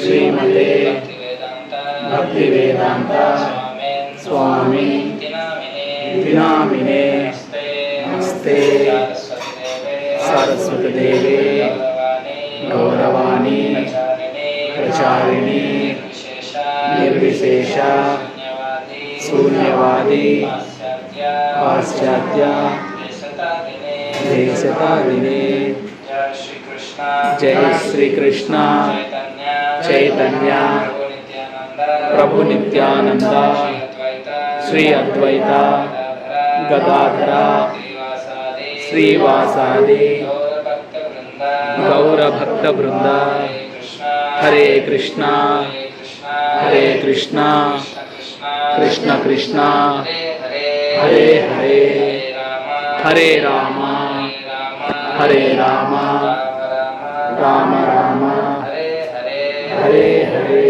శ్రీమతే భక్తివేదాంత స్వామి నామినే నమస్తే సరస్వతి దేవే గౌరవాణి ప్రచారిణి నిర్విశేష శూన్యవాది పాశ్చాత్య దేశతాదినే జై శ్రీకృష్ణ చైతన్య ప్రభు నిత్యానంద శ్రీ అద్వైత గదాధర శ్రీవాసాది గౌరభక్త బృంద హరే కృష్ణ హరే కృష్ణ కృష్ణ కృష్ణ హరే హరే హరే రామ హరే రామ రామ రామ హరే హరే.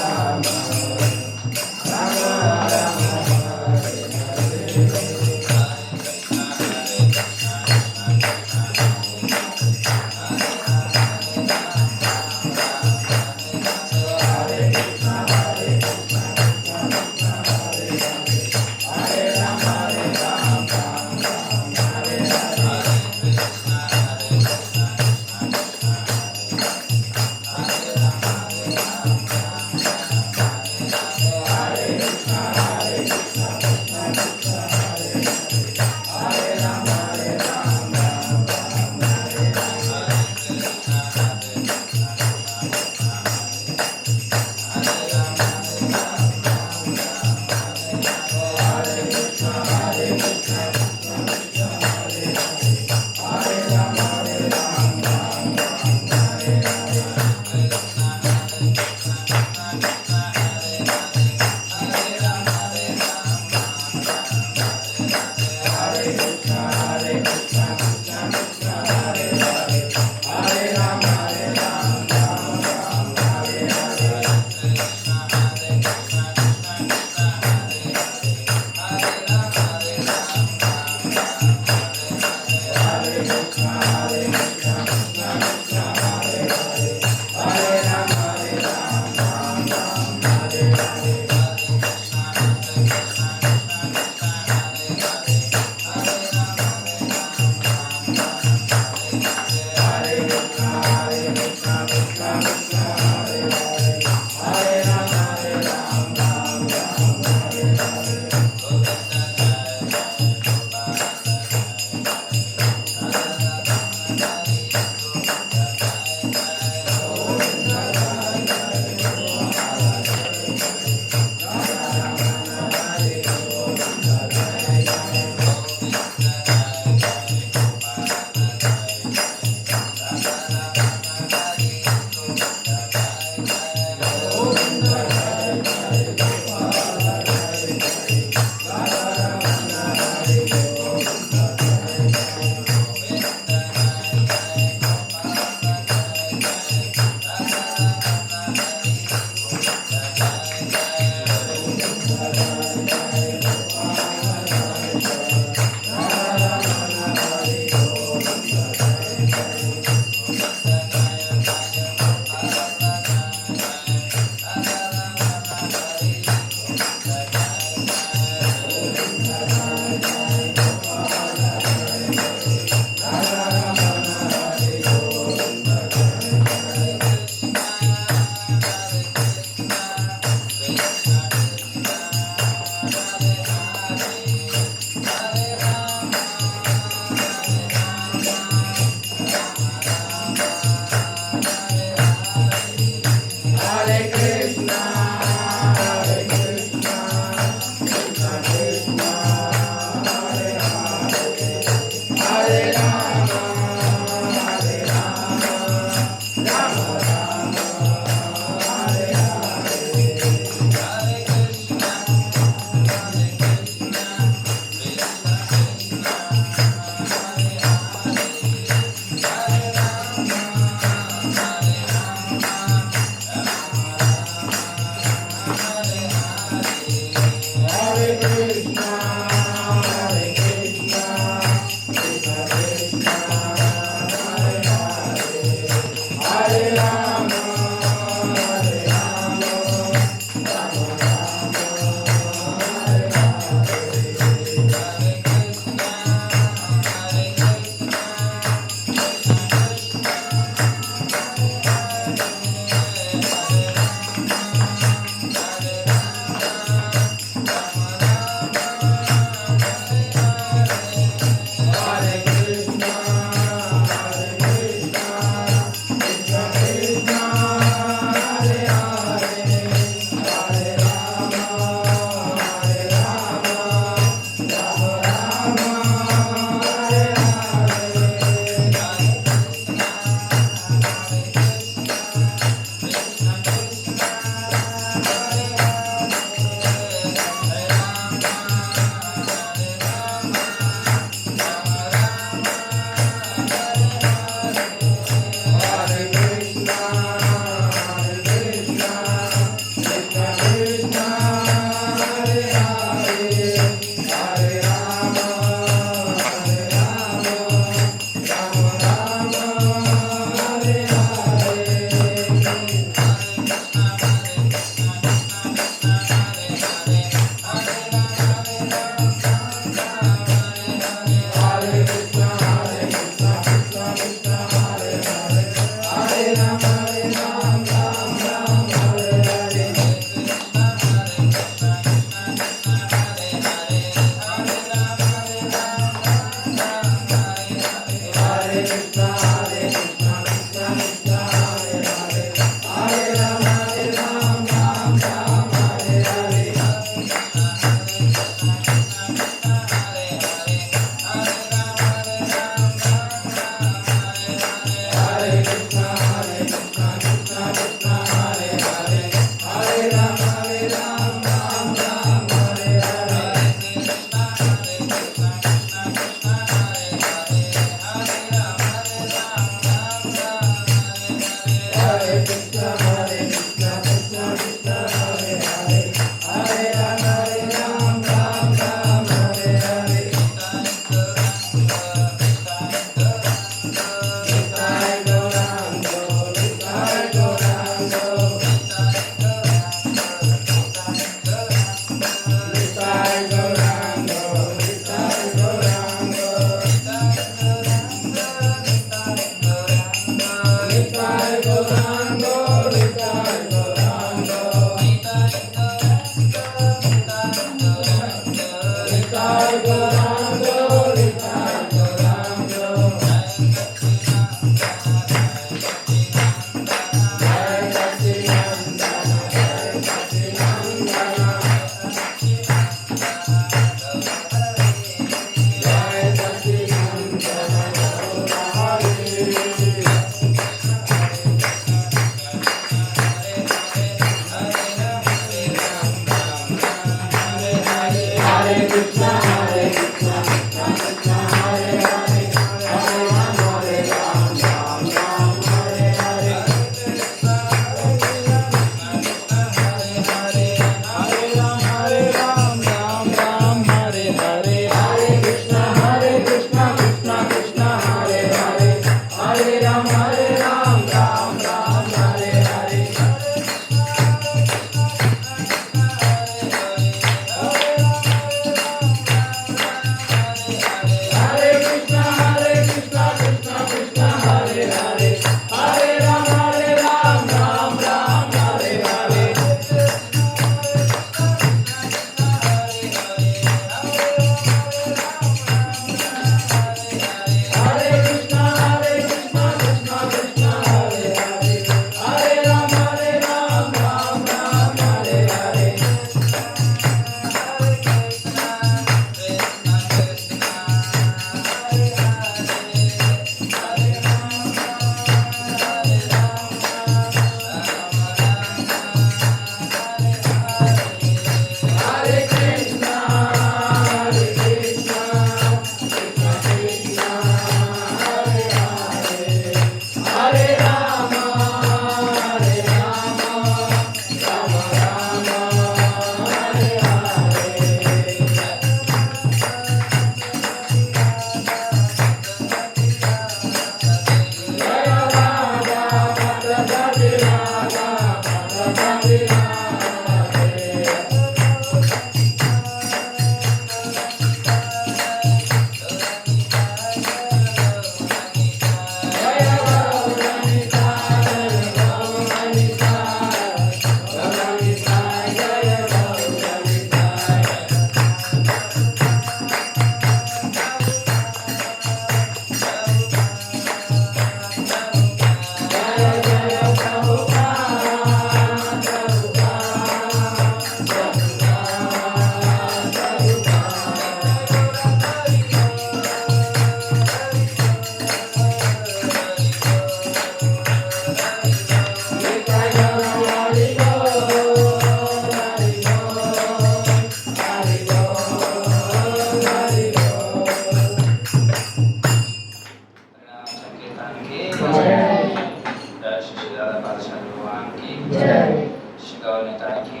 शिगौनिताकी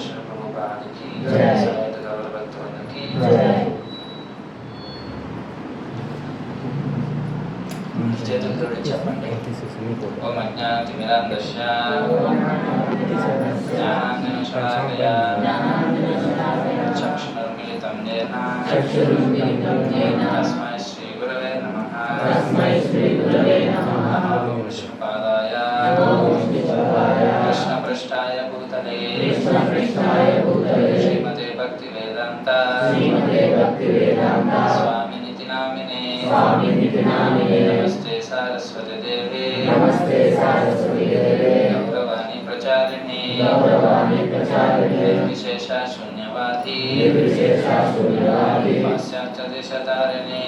श्री प्रभुपाद की सहित गौर भक्तवृंद की చేతులతోటి చెప్పండి. ఓం అజ్ఞానతిమిరాంధస్య జ్ఞానాంజనశలాకయా చక్షురున్మిలితం येन తస్మై శ్రీ గురవే నమః. నమో విష్ణుపాదాయ కృష్ణపృష్ఠాయ భూతలే శ్రీమతే భక్తివేదాంత స్వామినితి నామినే నమస్తే సారస్వతి దేవి గౌరవాణి ప్రచారిణి నిర్విశేష శూన్యవాది పాశ్చాత్య దేశధారిణి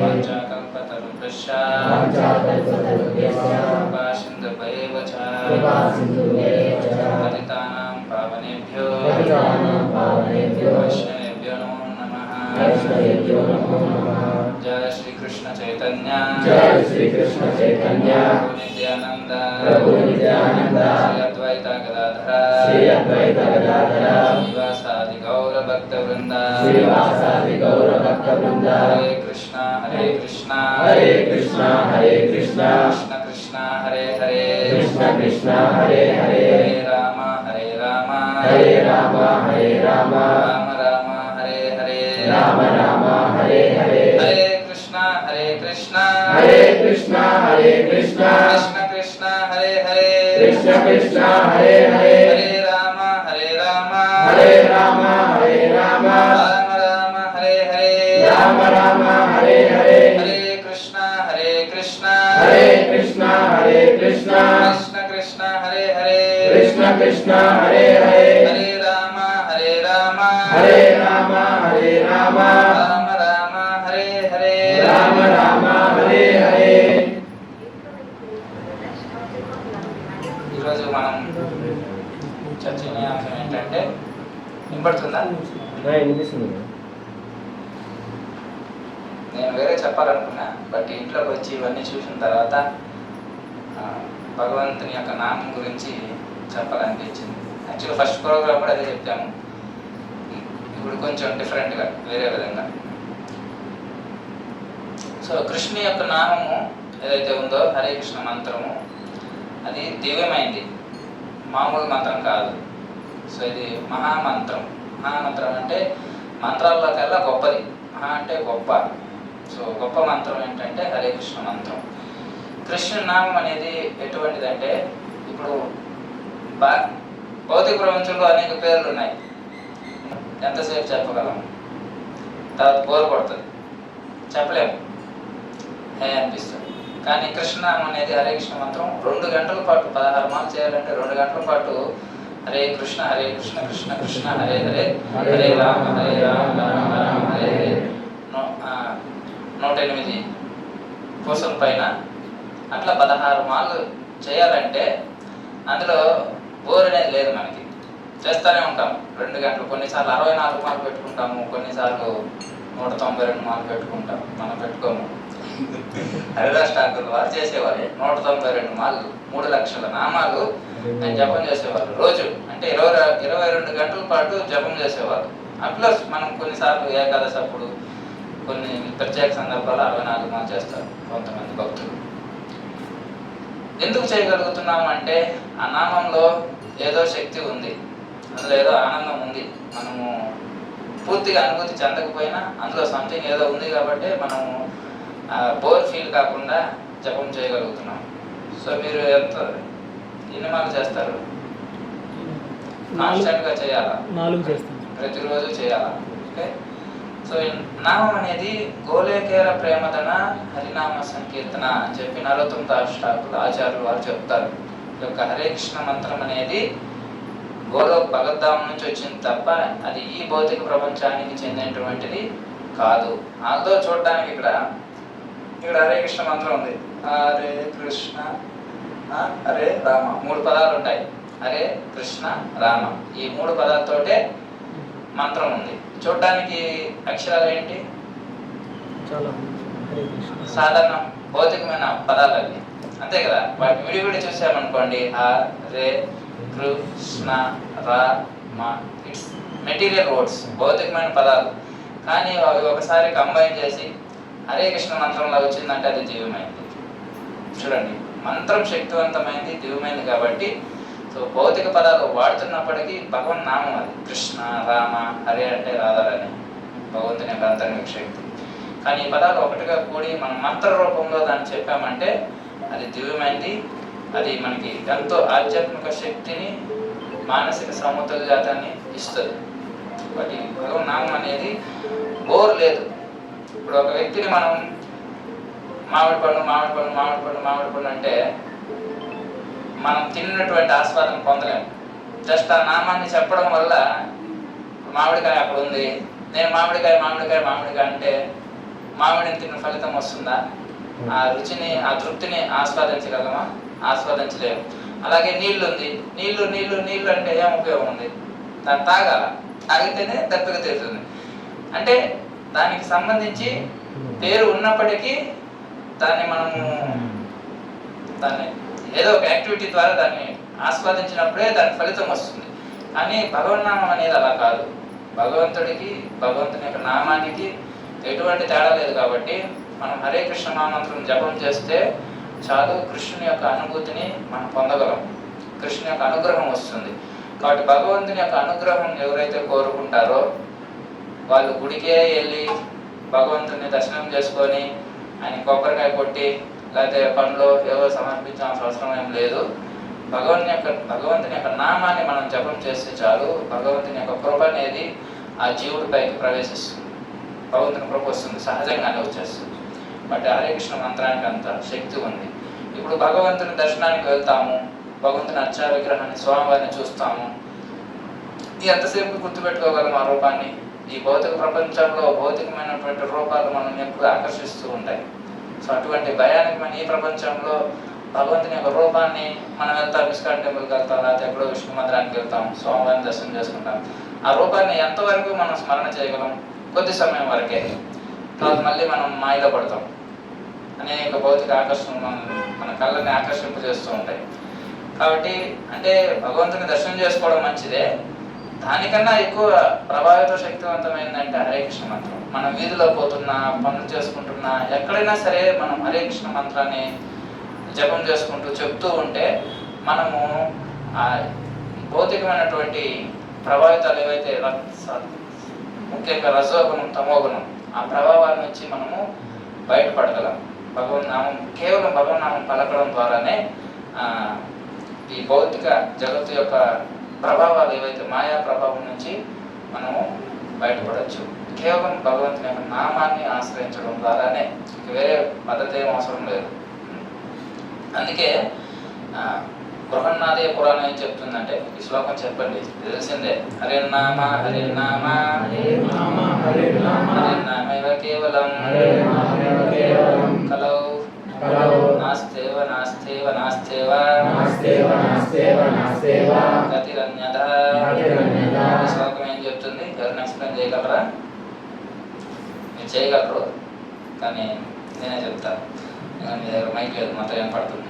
వాంఛాకల్పతరుభ్యశ్చ కృపా సింధుభ్యైవ చ పతితానాం పావనేభ్యో వైష్ణవేభ్యో నమో నమః. जय श्री कृष्ण चैतन्य प्रभु नित्यानंद श्री अद्वैत गदाधर श्रीवासादि गौर भक्त वृंद हरे कृष्णा कृष्ण कृष्ण कृष्ण हरे हरे हरे राम राम राम हरे हरे हरे कृष्णा कृष्ण कृष्ण कृष्ण हरे हरे हरे राम राम राम हरे हरे हरे कृष्णा कृष्ण कृष्ण कृष्ण हरे हरे हरे राम राम राम राम हरे हरे ఈరోజు మనం చర్చనీయాంశం ఏంటంటే వినపడుతుందా? నేను వేరే చెప్పాలనుకున్నా, బట్ ఇంట్లోకి వచ్చి ఇవన్నీ చూసిన తర్వాత భగవంతుని యొక్క నామం గురించి చెప్పాలనిపించింది. యాక్చువల్గా ఫస్ట్ ప్రోగ్రామ్ కూడా అదే చెప్తాము, ఇప్పుడు కొంచెం డిఫరెంట్గా వేరే విధంగా. సో కృష్ణుని యొక్క నామము ఏదైతే ఉందో హరే కృష్ణ మంత్రము, అది దివ్యమైంది, మామూలు మంత్రం కాదు. సో ఇది మహామంత్రం. మహామంత్రం అంటే మంత్రాల్లో కల్లా గొప్పది. మహా అంటే గొప్ప. సో గొప్ప మంత్రం ఏంటంటే హరే కృష్ణ మంత్రం. కృష్ణుని నామం అనేది ఎటువంటిదంటే, ఇప్పుడు భౌతిక ప్రపంచంలో అనేక పేర్లు ఉన్నాయి, ఎంతసేపు చెప్పగలం? తర్వాత బోర్ కొడుతుంది, చెప్పలేము, హే అనిపిస్తుంది. కానీ కృష్ణనామం అనేది హరే కృష్ణ మంత్రం 2 గంటల పాటు 16 మార్లు చేయాలంటే 2 గంటల పాటు హరే కృష్ణ కృష్ణ కృష్ణ హరే హరే హరే రామ రామ రామ హరే హరే 108 పూసల పైన అట్లా 16 మార్లు చేయాలంటే అందులో బోర్ అనేది లేదు. మనకి చేస్తూనే ఉంటాం 2 గంటలు. కొన్నిసార్లు 64 మార్లు పెట్టుకుంటాము, కొన్నిసార్లు 192 మార్లు పెట్టుకుంటాం. మనం పెట్టుకోము. హరిదాస్ ఠాకూర్ వారు చేసేవారు 192 మార్లు, 3 లక్షల నామాలు ఆయన జపం చేసేవారు రోజు. అంటే 22 గంటల పాటు జపం చేసేవారు. అట్లా మనం కొన్నిసార్లు ఏకాదశి అప్పుడు, కొన్ని ప్రత్యేక సందర్భాలు 64 మార్లు చేస్తారు కొంతమంది భక్తులు. ఎందుకు చేయగలుగుతున్నాము అంటే ఆ నామంలో ఏదో శక్తి ఉంది, అందులో ఏదో ఆనందం ఉంది. మనము పూర్తిగా అనుభూతి చెందకపోయినా అందులో సంథింగ్ ఏదో ఉంది కాబట్టి మనము బోర్ ఫీల్ కాకుండా జపం చేయగలుగుతున్నాం. సో మీరు ఎన్ని మార్లు చేస్తారు? కాన్స్టెంట్గా చేయాలా? 4 చేస్తాం, ప్రతిరోజు చేయాలా? ఓకే. సో నామం అనేది గోలేకేర ప్రేమదన హరినామ సంకీర్తన అని చెప్పి నరోత్తమ దాస్ ఠాకూర్ ఆచార్యులు వారు చెప్తారు. ఈ యొక్క హరే కృష్ణ మంత్రం అనేది గోలోక్ భగవద్ధామం నుంచి వచ్చింది తప్ప అది ఈ భౌతిక ప్రపంచానికి చెందినటువంటిది కాదు. అందులో చూడడానికి ఇక్కడ హరే కృష్ణ మంత్రం ఉంది. హరే కృష్ణ హరే రామ 3 పదాలు ఉంటాయి. హరే కృష్ణ రామ, ఈ 3 పదాలతోటే మంత్రం ఉంది. చూడడానికి అక్షరాలు ఏంటి? సాధారణ భౌతికమైన పదాలు అవి. అంతే కదా. వాటిని విడివిడి చూసామనుకోండి, Hare Krishna Rama, its material words, భౌతికమైన పదాలు. కానీ అవి ఒకసారి కంబైన్ చేసి హరే కృష్ణ మంత్రంలో వచ్చిందంటే అది దివ్యమైంది. చూడండి, మంత్రం శక్తివంతమైంది, దివ్యమైంది. కాబట్టి సో భౌతిక పదాలు వాడుతున్నప్పటికీ భగవన్ నామం అది. కృష్ణ రామ హరే అంటే రాధారాణి, భగవంతుని యొక్క అంతర్గత శక్తి. కానీ ఈ పదాలు ఒకటిగా కూడి మనం మంత్ర రూపంలో దాన్ని చెప్పామంటే అది దివ్యమైంది. అది మనకి ఎంతో ఆధ్యాత్మిక శక్తిని, మానసిక సమతుల్యతని ఇస్తుంది. కాబట్టి భగవన్ నామం అనేది బోర్ లేదు. ఇప్పుడు ఒక వ్యక్తిని మనం మామిడి పండు అంటే మనం తిన్నటువంటి ఆస్వాదన పొందలేము. జస్ట్ ఆ నామాన్ని చెప్పడం వల్ల మామిడికాయ అక్కడ ఉంది, నేను మామిడికాయ అంటే మామిడిని తిన్న ఫలితం వస్తుందా? ఆ రుచిని, ఆ తృప్తిని ఆస్వాదించగలమా? ఆస్వాదించలేము. అలాగే నీళ్ళు ఉంది, నీళ్ళు అంటే ఏం ఉపయోగం ఉంది? దాన్ని తాగితేనే దప్పిక తీరుతుంది. అంటే దానికి సంబంధించి పేరు ఉన్నప్పటికీ దాన్ని ఏదో ఒక యాక్టివిటీ ద్వారా దాన్ని ఆస్వాదించినప్పుడే దాని ఫలితం వస్తుంది. కానీ భగవన్నామం అనేది అలా కాదు. భగవంతుని యొక్క నామానికి ఎటువంటి తేడా లేదు. కాబట్టి మనం హరే కృష్ణ నామంత్రం జపం చేస్తే చాలు, కృష్ణుని యొక్క అనుభూతిని మనం పొందగలం, కృష్ణుని యొక్క అనుగ్రహం వస్తుంది. కాబట్టి భగవంతుని యొక్క అనుగ్రహం ఎవరైతే కోరుకుంటారో వాళ్ళు గుడికే వెళ్ళి భగవంతుని దర్శనం చేసుకొని ఆయన కొబ్బరికాయ కొట్టి లేకపోతే పండ్లు ఏవో సమర్పించాల్సిన అవసరం ఏం లేదు. భగవంతుని యొక్క నామాన్ని మనం జపం చేస్తే చాలు, భగవంతుని యొక్క కృప అనేది ఆ జీవుడి పైకి ప్రవేశిస్తుంది, భగవంతుని కృప వస్తుంది, సహజంగానే వచ్చేస్తుంది. బట్ హరే కృష్ణ మంత్రానికి అంత శక్తి ఉంది. ఇప్పుడు భగవంతుని దర్శనానికి వెళ్తాము, భగవంతుని అర్చా విగ్రహాన్ని, స్వామివారిని చూస్తాము. ఎంతసేపు గుర్తుపెట్టుకోగలం ఆ రూపాన్ని? ఈ భౌతిక ప్రపంచంలో భౌతికమైనటువంటి రూపాలు మనం ఎప్పుడు ఆకర్షిస్తూ ఉంటాయి. సో అటువంటి భయానకమైన ఈ ప్రపంచంలో భగవంతుని యొక్క రూపాన్ని మనం వెళ్తాం, ఇస్కాన్ టెంపుల్కి వెళ్తాం, లేకపోతే ఎక్కడో విష్ణు మందిరానికి వెళ్తాం, స్వామివారిని దర్శనం చేసుకుంటాం. ఆ రూపాన్ని ఎంతవరకు మనం స్మరణ చేయగలం? కొద్ది సమయం వరకే. తర్వాత మళ్ళీ మనం మాయలో పడతాం. అనేక భౌతిక ఆకర్షణ మన కళ్ళని ఆకర్షింపజేస్తూ ఉంటాయి. కాబట్టి అంటే భగవంతుని దర్శనం చేసుకోవడం మంచిదే, దానికన్నా ఎక్కువ ప్రభావిత శక్తివంతమైందంటే హరే కృష్ణ మంత్రం. మనం వీధిలో పోతున్నా, పనులు చేసుకుంటున్నా, ఎక్కడైనా సరే మనం హరే కృష్ణ మంత్రాన్ని జపం చేసుకుంటూ చెప్తూ ఉంటే మనము ఆ భౌతికమైనటువంటి ప్రభావితాలు ఏవైతే ముఖ్యంగా రజోగుణం, తమోగుణం, ఆ ప్రభావాల నుంచి మనము బయటపడగలం. భగవన్నామం, కేవలం భగవన్నామం పలకడం ద్వారానే ఈ భౌతిక జగత్తు యొక్క ప్రభావాలు ఏవైతే మాయా ప్రభావం నుంచి మనము బయటపడవచ్చు. కేవలం భగవంతుని యొక్క నామాన్ని ఆశ్రయించడం ద్వారానే, వేరే పద్ధతి ఏం అవసరం లేదు. అందుకే బృహన్నాదయ పురాణం ఏం చెప్తుందంటే, ఈ శ్లోకం చెప్పండి, తెలిసిందే. హరినామ హరినామ హరినామైవ కేవలం కలౌ నాస్తేవ నాస్తేవ నాస్తేవ గతిరన్యథా. ఈ శ్లోకం ఏం చెప్తుంది? ఎవరిని ఎక్స్ప్లెయిన్ చేయగలరా? మీరు చేయగలరు, కానీ నేనే చెప్తాను. మీ దగ్గర మైక్ లేదు, మొత్తం ఏం పడుతుంది.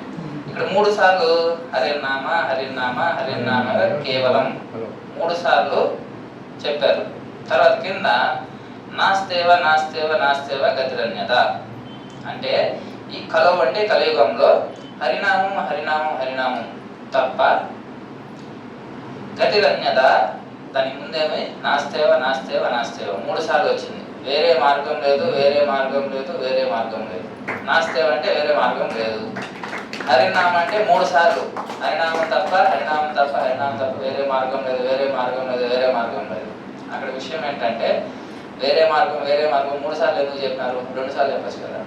ఇక్కడ 3 సార్లు హరినామ హరినామ హరినామ కేవలం 3 సార్లు చెప్పారు. తర్వాత కింద నాస్తేవ నాస్తేవ నాస్తేవ గతిరన్యత అంటే ఈ కలవు అంటే కలియుగంలో హరినామం హరినామం హరినామం తప్ప గతిరన్యత దానికి ముందేమి నాస్తేవ నాస్తేవ నాస్తేవ 3 సార్లు వచ్చింది. వేరే మార్గం లేదు, వేరే మార్గం లేదు, వేరే మార్గం లేదు. నాస్తేవ అంటే వేరే మార్గం లేదు. హరినామం అంటే 3 సార్లు హరినామం తప్ప హరినామం తప్ప హరినామం తప్ప, వేరే మార్గం లేదు, వేరే మార్గం లేదు, వేరే మార్గం లేదు. అక్కడ విషయం ఏంటంటే వేరే మార్గం 3 సార్లు ఎందుకు చెప్పినారు? 2 సార్లు చెప్పచ్చు కదా.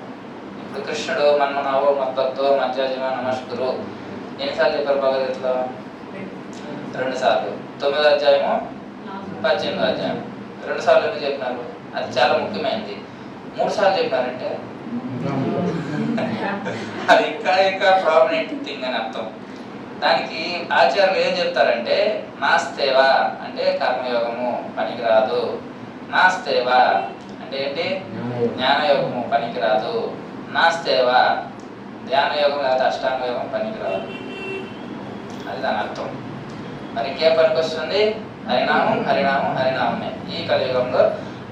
ఇప్పుడు కృష్ణుడు మన్మనావో మద్భక్తో మధ్యాజీవ నమస్కురు ఎన్నిసార్లు చెప్పారు భగవద్గీతలో? 2 సార్లు. 9వ అధ్యాయము 18వ అధ్యాయం 2 సార్లు ఎందుకు చెప్పినారు? అది చాలా ముఖ్యమైనది. 3 సార్లు చెప్పారంటే అది ఇంకా ప్రామినెంట్ థింగ్ అని అర్థం. దానికి ఆచార్యులు ఏం చెప్తారంటే, నాస్తేవ అంటే కర్మయోగము పనికిరాదు, నాస్తేవ అంటే ఏంటి? జ్ఞానయోగము పనికిరాదు, నాస్తేవ ధ్యాన యోగం లేకపోతే అష్టాంగ యోగం పనికి రాదు. అది దాని అర్థం. మరి ఇంకేం పనికి వస్తుంది? హరినామం హరినామం హరినామమే. ఈ కలియుగంలో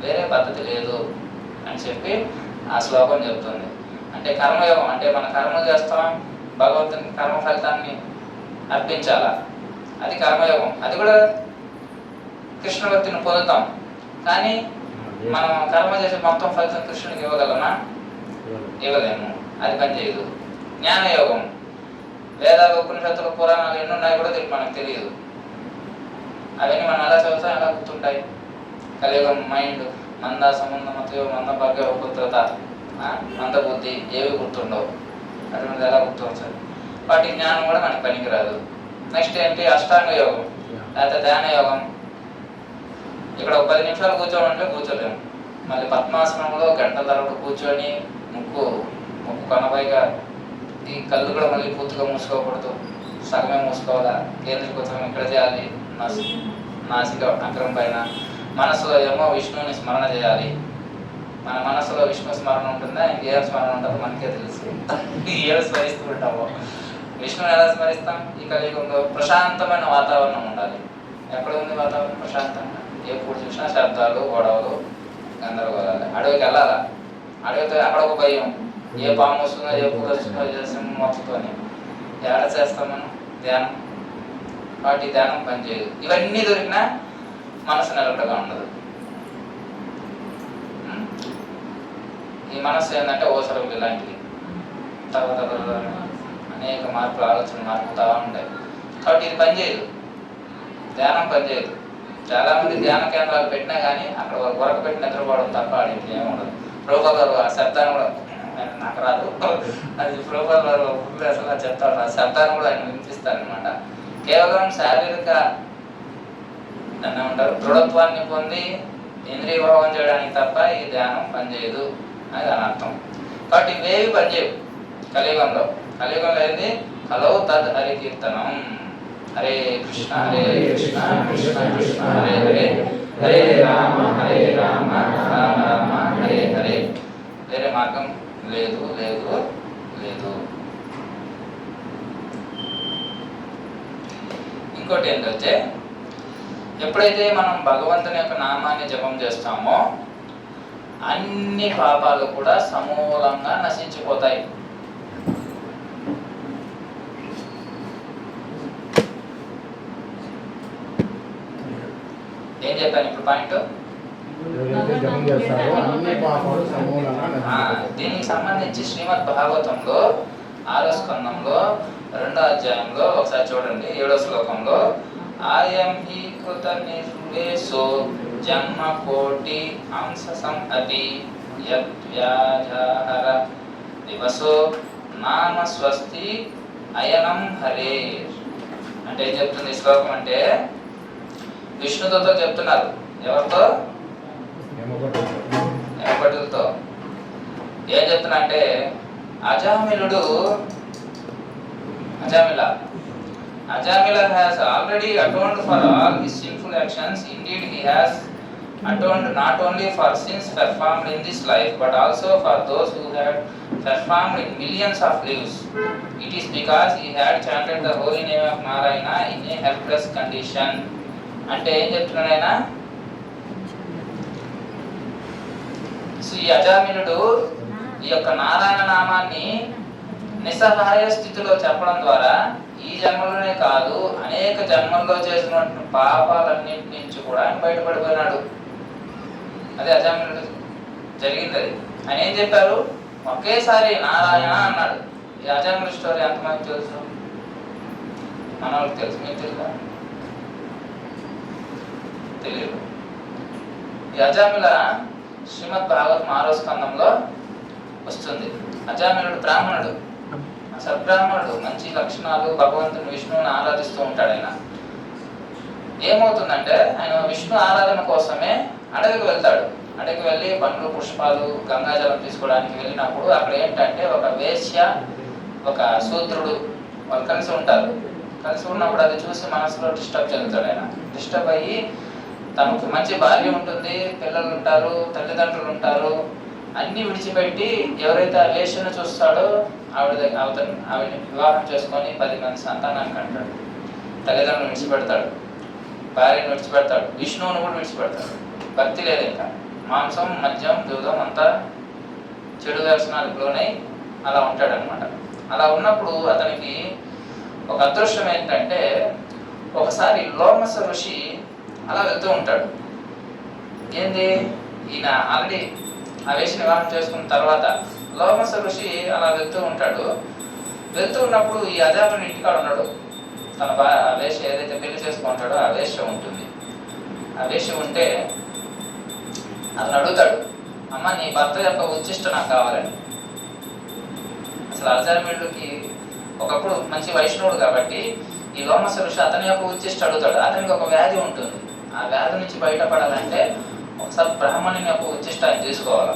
వేరే పద్ధతి లేదు అని చెప్పి ఆ శ్లోకం చెప్తుంది. అంటే కర్మయోగం అంటే మన కర్మలు చేస్తాం, భగవంతుని కర్మ ఫలితాన్ని అర్పించాలా, అది కర్మయోగం. అది కూడా కృష్ణ భక్తిని పొందుతాం. కానీ మనం కర్మ చేసే మొత్తం ఫలితం కృష్ణుడికి ఇవ్వగలమా? ఇవ్వలేము. అది పని చేయదు. జ్ఞానయోగం, వేదాలు ఉపనిషత్తులు పురాణాలు ఎన్ని ఉన్నాయో కూడా మనకు తెలియదు. అవన్నీ మనం ఎలా చదువుతాం, ఎలా గుర్తుంటాయి? కలియుగం మైండ్ మంద సంబంధ మతయో మంద భాగ్య పుత్రత మంద బుద్ధి ఏవి గుర్తుండవు. అటువంటి ఎలా గుర్తుంటుంది? వాటి జ్ఞానం కూడా మనకి పనికిరాదు. నెక్స్ట్ ఏంటి? అష్టాంగ యోగం లేకపోతే ధ్యాన యోగం. ఇక్కడ ఒక 10 నిమిషాలు కూర్చోమంటే కూర్చోలేము. మళ్ళీ పద్మాసనంలో గంటల తరబడి కూర్చొని ముక్కు కొనపైగా ఈ కళ్ళు కూడా మళ్ళీ పూర్తిగా మూసుకోకూడదు, సగమే మూసుకోవాలా, కేంద్రీకృతం ఇక్కడ చేయాలి, నాసిక అగ్రం పైన. మనసులో ఏమో విష్ణువుని స్మరణ చేయాలి. మన మనసులో విష్ణు స్మరణ ఉంటుందా, ఇంకేం స్మరణ ఉంటుందో మనకే తెలుసు. ఏడు స్మరిస్తూ ఉంటాము. విష్ణువుని ఎలా స్మరిస్తాం? ఈ కలియుగంలో ప్రశాంతమైన వాతావరణం ఉండాలి. ఎక్కడ ఉంది వాతావరణం ప్రశాంతంగా? ఎప్పుడు చూసినా శబ్దాలు, గొడవలు, గందరగోళాలు. అడవికి వెళ్ళాలా? అడవితో అక్కడ ఒక భయం, ఏ పాము వస్తుందో, ఏ పూలు వస్తుందో, ఏ సింహం వస్తుందని. ఏడ చేస్తాం మనం ధ్యానం? వాటి ధ్యానం పనిచేయదు. ఇవన్నీ దొరికినా మనసు నిలకడగా ఉండదు. ఈ మనసు ఏంటంటే ఓసరం ఇలాంటిది తర్వాత అనేక మార్పులు, ఆలోచన మారుపుతా ఉంటాయి. కాబట్టి ఇది పనిచేయదు, ధ్యానం పనిచేయదు. చాలా మంది ధ్యాన కేంద్రాలు పెట్టినా కానీ అక్కడ వరకు పెట్టి నిద్రపోవడం తప్ప అది ఏమి ఉండదు. ప్రభుపాద గారు ఆ శబ్దాన్ని కూడా, నాకు రాదు అది, ప్రభుపాద గారు అసలు చెప్తారు, ఆ శబ్దాన్ని కూడా ఆయన వినిపిస్తారనమాట. కేవలం శారీరక దాన్ని ఏమంటారు దృఢత్వాన్ని పొంది ఇంద్రియ భావం చేయడానికి తప్ప ఈ ధ్యానం పనిచేయదు అని దాని అర్థం. కాబట్టి ఇవేవి పనిచేయవు కలియుగంలో. కలియుగంలో ఏంది? కలవు తద్ హరి కీర్తనం. హరే కృష్ణ హరే కృష్ణ కృష్ణ కృష్ణ హరే హరే, హరే రామ రామ రామ హరే హరే. వేరే మార్గం లేదు లేదు లేదు. ఇంకోటి ఏంటంటే, ఎప్పుడైతే మనం భగవంతుని యొక్క నామాన్ని జపం చేస్తామో అన్ని పాపాలు కూడా సమూలంగా నశించిపోతాయి. ఏం చెప్పాను ఇప్పుడు పాయింట్? దీనికి సంబంధించి శ్రీమద్ భాగవతంలో 6వ స్కందంలో 2వ అధ్యాయంలో ఒకసారి చూడండి, 7వ శ్లోకంలో ఆయం హి కృత నిర్వేశో జన్మ కోటి అంశసం అపి యద్వ్యాజహర దివసో నామ స్వస్తి అయనం హరే. అంటే ఏం చెప్తుంది ఈ శ్లోకం అంటే, విష్ణుదూతో చెప్తున్నారు. ఎవరితో? యమభటులతో. ఏం చెప్తున్నా అంటే, Ajamila has already atoned for all his sinful actions. Indeed, he has atoned not only for sins performed in this life, but also for those who had performed in millions of lives. It is because he had chanted the holy name of Narayana in a helpless condition. అంటే ఏం చెప్తున్నాడు ఆయన? So ఈ అజామిలుడు ఈ యొక్క నారాయణ నామాన్ని నిస్సహాయ స్థితిలో చెప్పడం ద్వారా ఈ జన్మలోనే కాదు అనేక జన్మల్లో చేసినటువంటి పాపాలన్నింటి నుంచి కూడా ఆయన బయటపడిపోయినాడు. అదే అజామిలుడు జరిగింది. అది ఆయన ఏం చెప్పారు? ఒకేసారి నారాయణ అన్నాడు. ఈ అజామిలుడు స్టోరీ ఎంతమంది తెలుసు? మన వాళ్ళకి తెలుసు, మీకు తెలుసా? తెలియదు. ఈ అజామిల శ్రీమద్ భాగవతం 6వ స్కందంలో వస్తుంది. అజామిలుడు బ్రాహ్మణుడు, సద్బ్రాహ్మణుడు, మంచి లక్షణాలు, భగవంతుని విష్ణువుని ఆరాధిస్తూ ఉంటాడు. ఆయన ఏమవుతుందంటే, ఆయన విష్ణు ఆరాధన కోసమే అడవికి వెళ్తాడు. అడవికి వెళ్ళి పండ్లు, పుష్పాలు, గంగాజలం తీసుకోవడానికి వెళ్ళినప్పుడు అక్కడ ఏంటంటే ఒక వేశ్య, ఒక శూద్రుడు వాళ్ళు కలిసి ఉంటారు. కలిసి ఉన్నప్పుడు అది చూసి మనసులో డిస్టర్బ్ చెందుతాడు. ఆయన డిస్టర్బ్ అయ్యి, తనకు మంచి భార్య ఉంటుంది, పిల్లలు ఉంటారు, తల్లిదండ్రులు ఉంటారు, అన్ని విడిచిపెట్టి ఎవరైతే ఆ వేశ్యను చూస్తాడో ఆవిడని వివాహం చేసుకొని 10 మంది సంతానాన్ని కంటాడు. తల్లిదండ్రులను విడిచిపెడతాడు, భార్యను విడిచిపెడతాడు, విష్ణువును కూడా విడిచిపెడతాడు. భక్తి లేదు, ఇంకా మాంసం మద్యం దూదం అంతా చెడు దర్శనాలకు లోనై అలా ఉంటాడనమాట. అలా ఉన్నప్పుడు అతనికి ఒక అదృష్టం ఏంటంటే, ఒకసారి లోమస ఋషి అలా వెళ్తూ ఉంటాడు. ఏంది, ఈయన ఆల్రెడీ ఆ వేష వివాహం చేసుకున్న తర్వాత లోమస ఋషి అలా వెళ్తూ ఉంటాడు. వెళ్తూ ఉన్నప్పుడు ఈ అజామిలుడు ఇంటికాడ ఉన్నాడు. తన వేష ఏదైతే పెళ్లి చేసుకుంటాడో ఆ వేష ఉంటుంది. ఆ వేష ఉంటే అతను అడుగుతాడు, అమ్మ నీ భర్త యొక్క ఉచ్చిష్ట నాకు కావాలని. అసలు అజామిలుడికి ఒకప్పుడు మంచి వైష్ణవుడు కాబట్టి ఈ లోమస ఋషి అతని యొక్క ఉచ్చిష్ట అడుగుతాడు. అతనికి ఒక వ్యాధి ఉంటుంది. ఆ వ్యాధి నుంచి బయటపడాలంటే ఒకసారి బ్రాహ్మణుని యొక్క ఉచ్చిష్ట ఆయన తీసుకోవాలి.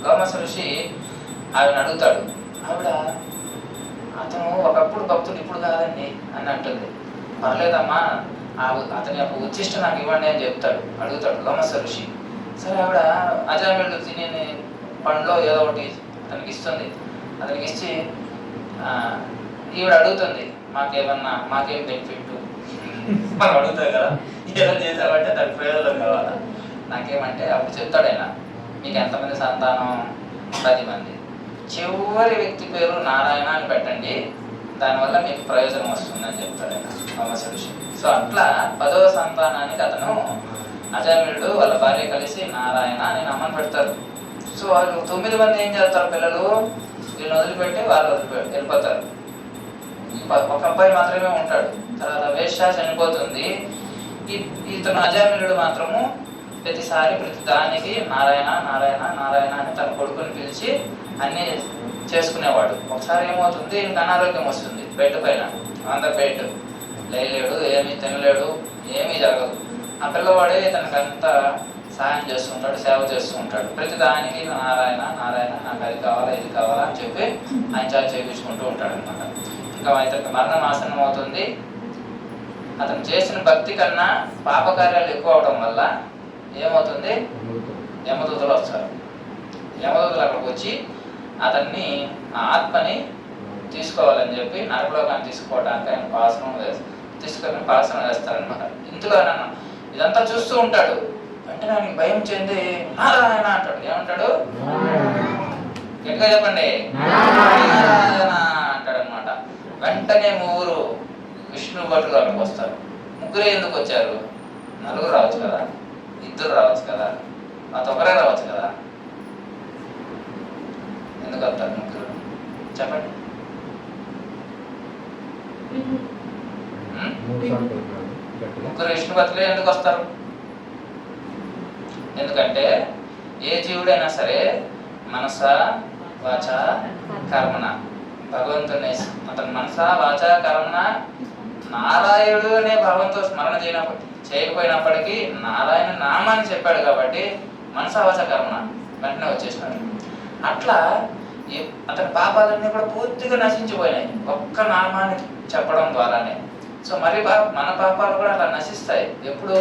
లోమస ఋషి ఆవిడని అడుగుతాడు. ఆవిడ అతను ఒకప్పుడు భక్తుడు ఇప్పుడు కాదండి అని అంటుంది. పర్లేదమ్మా, అతని యొక్క ఉచ్చిష్ట నాకు ఇవ్వండి అని అడుగుతాడు లోమస ఋషి. సరే, ఆవిడ అజామిలుడు తినే పండ్లో ఏదో ఒకటి అతనికి ఇస్తుంది. అతనికి ఇచ్చి ఈవిడ అడుగుతుంది, మాకేం బెనిఫిట్ మనం అడుగుతాం కదా, ఏదో చేసామంటే దానికి ప్రయోజనం కావాలా, నాకేమంటే అప్పుడు చెప్తాడు ఆయన, మీకు ఎంతమంది సంతానం? 10 మంది. చివరి వ్యక్తి పేరు నారాయణ అని పెట్టండి, దానివల్ల మీకు ప్రయోజనం వస్తుందని చెప్తాడు ఆయన లోమస ఋషి. సో అట్లా 10వ సంతానానికి అతను అజామిలుడు వాళ్ళ భార్య కలిసి నారాయణ అని నామని పెడతారు. సో వాళ్ళు 9 మంది ఏం చేస్తారు, పిల్లలు వీళ్ళని వదిలిపెట్టి వాళ్ళు వెళ్ళిపోతారు. ఒక అబ్బాయి మాత్రమే ఉంటాడు. తర్వాత వేశ్య చనిపోతుంది. ఇతను అజామిలుడు మాత్రము ప్రతి దానికి నారాయణ నారాయణ నారాయణ అని తన కొడుకుని పిలిచి అన్నీ చేసుకునేవాడు. ఒకసారి ఏమవుతుంది, ఇంక అనారోగ్యం వస్తుంది. బెడ్ పైన బెడ్ లేలేడు, ఏమీ తినలేడు, ఏమీ జరగదు. ఆ పిల్లవాడే తనకంతా సహాయం చేస్తుంటాడు, సేవ చేస్తూ ఉంటాడు. ప్రతి దానికి నారాయణ నారాయణ నాకు అది కావాలా ఇది కావాలా అని చెప్పి ఆయన చేత చేయించుకుంటూ ఉంటాడు అనమాట. ఇంకా ఇతనికి మరణం ఆసనం అవుతుంది. అతను చేసిన భక్తి కన్నా పాపకార్యాలు ఎక్కువ అవడం వల్ల ఏమవుతుంది, యమదూతలు వస్తారు. యమదూతలు అక్కడికి వచ్చి అతన్ని ఆ ఆత్మని తీసుకోవాలని చెప్పి నరకలోకాన్ని తీసుకోవడానికి ఆయన పాసనం వేస్తారనమాట. ఇందులో నన్ను ఇదంతా చూస్తూ ఉంటాడు. వెంటనే ఆయనకి భయం చెంది నారాయణ అంటాడు. ఏమంటాడు, గట్టిగా చెప్పండి, నారాయణ అంటాడు అనమాట. వెంటనే 3 విష్ణు భటులు అక్కడికి వస్తారు. 3 ఎందుకు వచ్చారు? 4 రావచ్చు కదా, 2 రావచ్చు కదా, ఒకరే రావచ్చు కదా, ఎందుకు వస్తారు 3? చెప్పండి. 3 విష్ణు భక్తులే ఎందుకు వస్తారు? ఎందుకంటే ఏ జీవుడైనా సరే మనస వాచ కర్మణ భగవంతుని అతను మనస వాచ కర్మణ నారాయణుడు అనే భావంతో స్మరణ చేయకపోయినప్పటికీ నారాయణ నామాన్ని చెప్పాడు కాబట్టి మనస వాచ కర్మణ వెంటనే వచ్చేసినాడు. అట్లా అతని పాపాలన్నీ కూడా పూర్తిగా నశించిపోయినాయి ఒక్క నామాన్ని చెప్పడం ద్వారానే. సో మరి మన పాపాలు కూడా అలా నశిస్తాయి ఎప్పుడు?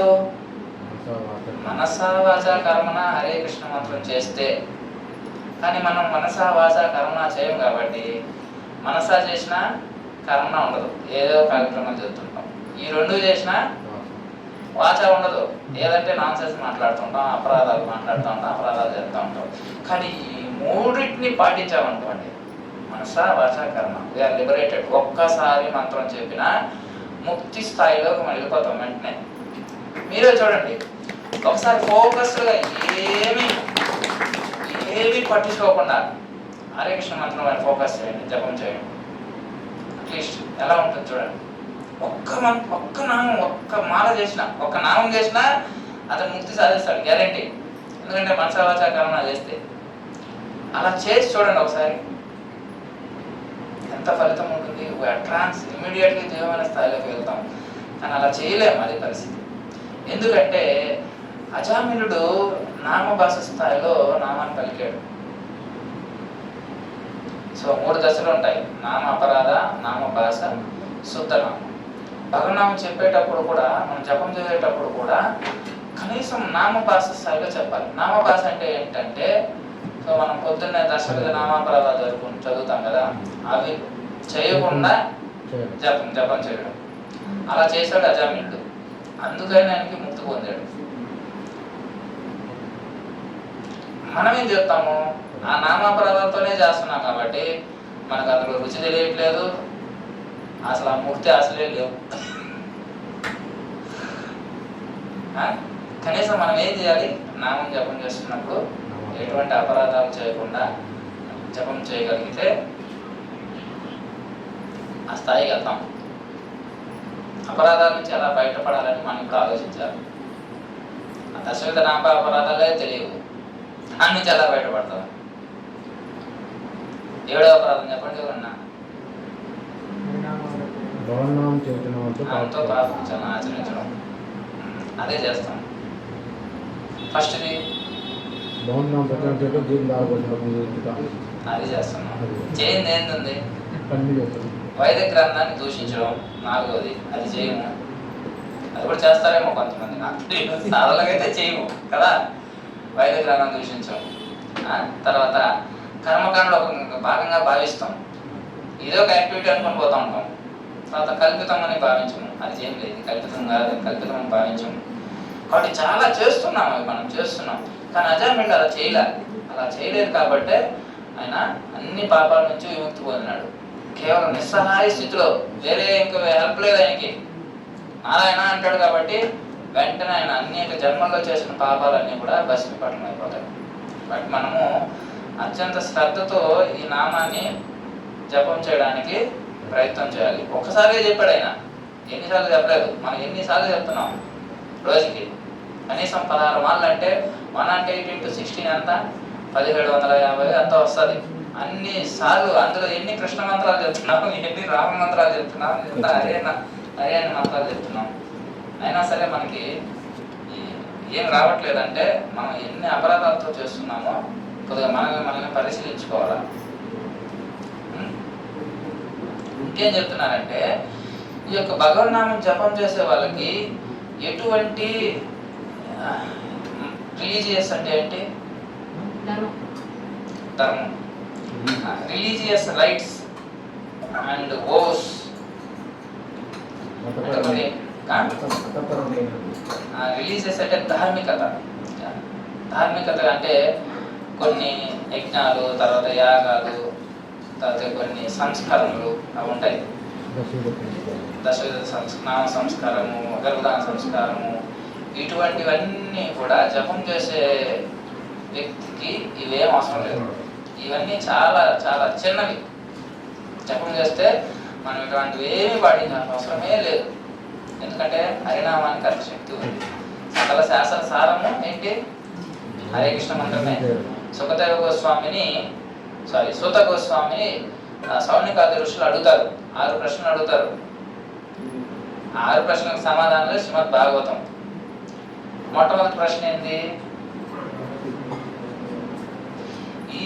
మనసా వాచా కర్మణ హరే కృష్ణ మంత్రం చేస్తే. కానీ మనం మనసా వాచా కర్మణ చేయం కాబట్టి మనసా చేసినా కర్మణ ఉండదు, ఏదో కార్యక్రమాలు చేస్తుంటాం. ఈ 2 చేసినా వాచా ఉండదు, ఏదంటే నాన్ సెన్స్ మాట్లాడుతుంటాం, అపరాధాలు మాట్లాడుతూ ఉంటాం, అపరాధాలు చేస్తూ ఉంటాం. కానీ ఈ 3టిని పాటించామనుకోండి, మనసా వాచా కర్మ, వీఆర్ లిబరేటెడ్. ఒక్కసారి మంత్రం చెప్పినా ముక్తి స్థాయిలోకి మనం వెళ్ళిపోతాం వెంటనే. మీరే చూడండి, ఒకసారి ఫోకస్గా ఏమీ పట్టించుకోకుండా హరే కృష్ణ మంత్రం అని ఫోకస్ చేయండి, జపం చేయండి. అట్లీస్ట్ ఎలా ఉంటుంది చూడండి. ఒక్క నామం, ఒక్క మాల చేసినా, ఒక్క నామం చేసినా అతను ముక్తి సాధిస్తాడు, గ్యారెంటీ. ఎందుకంటే మనసా వాచా కర్మ చేస్తే. అలా చేసి చూడండి ఒకసారి, ఎంత ఫలితం ఉంటుంది. ట్రాన్స్ ఇమ్మీడియట్గా తీవ్రమైన స్థాయిలోకి వెళ్తాం. కానీ అలా చేయలేము, అది పరిస్థితి. ఎందుకంటే అజామిలుడు నామభాష స్థాయిలో నామాన్ని పలికాడు. సో 3 దశలు ఉంటాయి: నామ అపరాధ, నామ భాష, శుద్ధ నామం. భగవన్నామం చెప్పేటప్పుడు కూడా, మనం జపం చేసేటప్పుడు కూడా కనీసం నామ భాష స్థాయిలో చెప్పాలి. నామ భాష అంటే ఏంటంటే, సో మనం పొద్దున్నే దశవిధ నామాపరాధాలు చదువుతాం కదా, అవి చేయకుండా జపం చేయడం. అలా చేశాడు అజామినుడు, అందుకని ఆయనకి ముక్తి పొందాడు. మనం ఏం చెప్తాము, ఆ నామాపరాధాలతోనే చేస్తున్నాం కాబట్టి మనకు అందులో రుచి తెలియట్లేదు, అసలు ఆ ముక్తి అసలే లేవు. కనీసం మనం ఏం చేయాలి, నామం జపం చేస్తున్నప్పుడు ఎటువంటి అపరాధాలు చేయకుండా జపం చేయగలిగితే ఆ స్థాయికి వెళ్తాం. అపరాధాల నుంచి ఎలా బయటపడాలని మనం ఇప్పుడు ఆలోచించాలి. ఆ దశవిధ నామ అపరాధాలే తెలియవు, దాని నుంచి ఎలా బయటపడతాం? 7వ అపరాధం చెప్పండి ఎవరన్నా. నామంతో పాపించడం, ఆచరించడం, అదే చేస్తాం. ఫస్ట్ది అది చేస్తున్నాం. చేయింది ఏంటుంది? వైదిక గ్రంథాన్ని దూషించడం 4వది, అది చేయము. అది కూడా చేస్తారేమో కొంతమంది, నాకు సాధారణంగా అయితే చేయము కదా. వైదిక గ్రంథాన్ని దూషించడం, తర్వాత కర్మకాండలో ఒక భాగంగా భావిస్తాం, ఇదే ఒక యాక్టివిటీ అనుకుని పోతూ ఉంటాం. తర్వాత కల్పితం అని భావించము, అది చేయం లేదు, కల్పితం కాదు, కల్పితం అని భావించము. కాబట్టి చాలా చేస్తున్నాం, అవి మనం చేస్తున్నాం. కానీ అజామినుడు అలా చేయలేదు కాబట్టి ఆయన అన్ని పాపాల నుంచి విముక్తి పొందినాడు. కేవలం నిస్సహాయ స్థితిలో, వేరే ఇంకా హెల్ప్ లేదు ఆయనకి, నారాయణ అంటాడు కాబట్టి వెంటనే ఆయన అనేక జన్మల్లో చేసిన పాపాలన్నీ కూడా భస్మీపట్నం అయిపోతాయి. బట్ మనము అత్యంత శ్రద్ధతో ఈ నామాన్ని జపం చేయడానికి ప్రయత్నం చేయాలి. ఒక్కసారిగా చెప్పాడు ఆయన, ఎన్నిసార్లు చెప్పలేదు. మనం ఎన్నిసార్లు చెప్తున్నాం రోజుకి? కనీసం 16 మార్లు అంటే 1 అంటే 8 × 16 ఎంత? 1750 అంత వస్తుంది. అన్ని సార్లు అందులో ఎన్ని కృష్ణ మంత్రాలు చెప్తున్నాం, ఎన్ని రామ మంత్రాలు చెప్తున్నాం, ఎంత హరియాణ మంత్రాలు చెప్తున్నాం. అయినా సరే మనకి ఏం రావట్లేదంటే మనం ఎన్ని అపరాధాలతో చేస్తున్నామో కొద్దిగా మనల్ని పరిశీలించుకోవాలా. ఇంకేం చెప్తున్నారంటే, ఈ యొక్క భగవన్నామం జపం చేసే వాళ్ళకి ఎటువంటి రిలీజియస్ అంటే ఏంటి? ధర్మం, రిలీజియస్ రైట్స్ అండ్ ఓస్, రిలీజియస్ అంటే ధార్మికత అంటే కొన్ని యజ్ఞాలు, తర్వాత యాగాలు, తర్వాత కొన్ని సంస్కరణలు అవి ఉంటాయి. దశవిధ నామ సంస్కారము, గర్భదాన సంస్కారము, ఇటువంటివన్నీ కూడా జపం చేసే వ్యక్తికి ఇవేం అవసరం లేదు. ఇవన్నీ చాలా చాలా చిన్నవి. జపం చేస్తే మనం ఇటువంటివి ఏమి పాటించాల్సిన అవసరమే లేదు. ఎందుకంటే హరినామానికి అంత శక్తి ఉంది. సకల శాస్త్ర సారము ఏంటి? హరే కృష్ణ మంత్రమే. సూత గోస్వామిని సౌనికాది ఋషులు అడుగుతారు, 6 ప్రశ్నలు అడుగుతారు. 6 ప్రశ్నలకు సమాధానాలు శ్రీమద్ భాగవతం. మొట్టమొదటి ప్రశ్న ఏంది? ఈ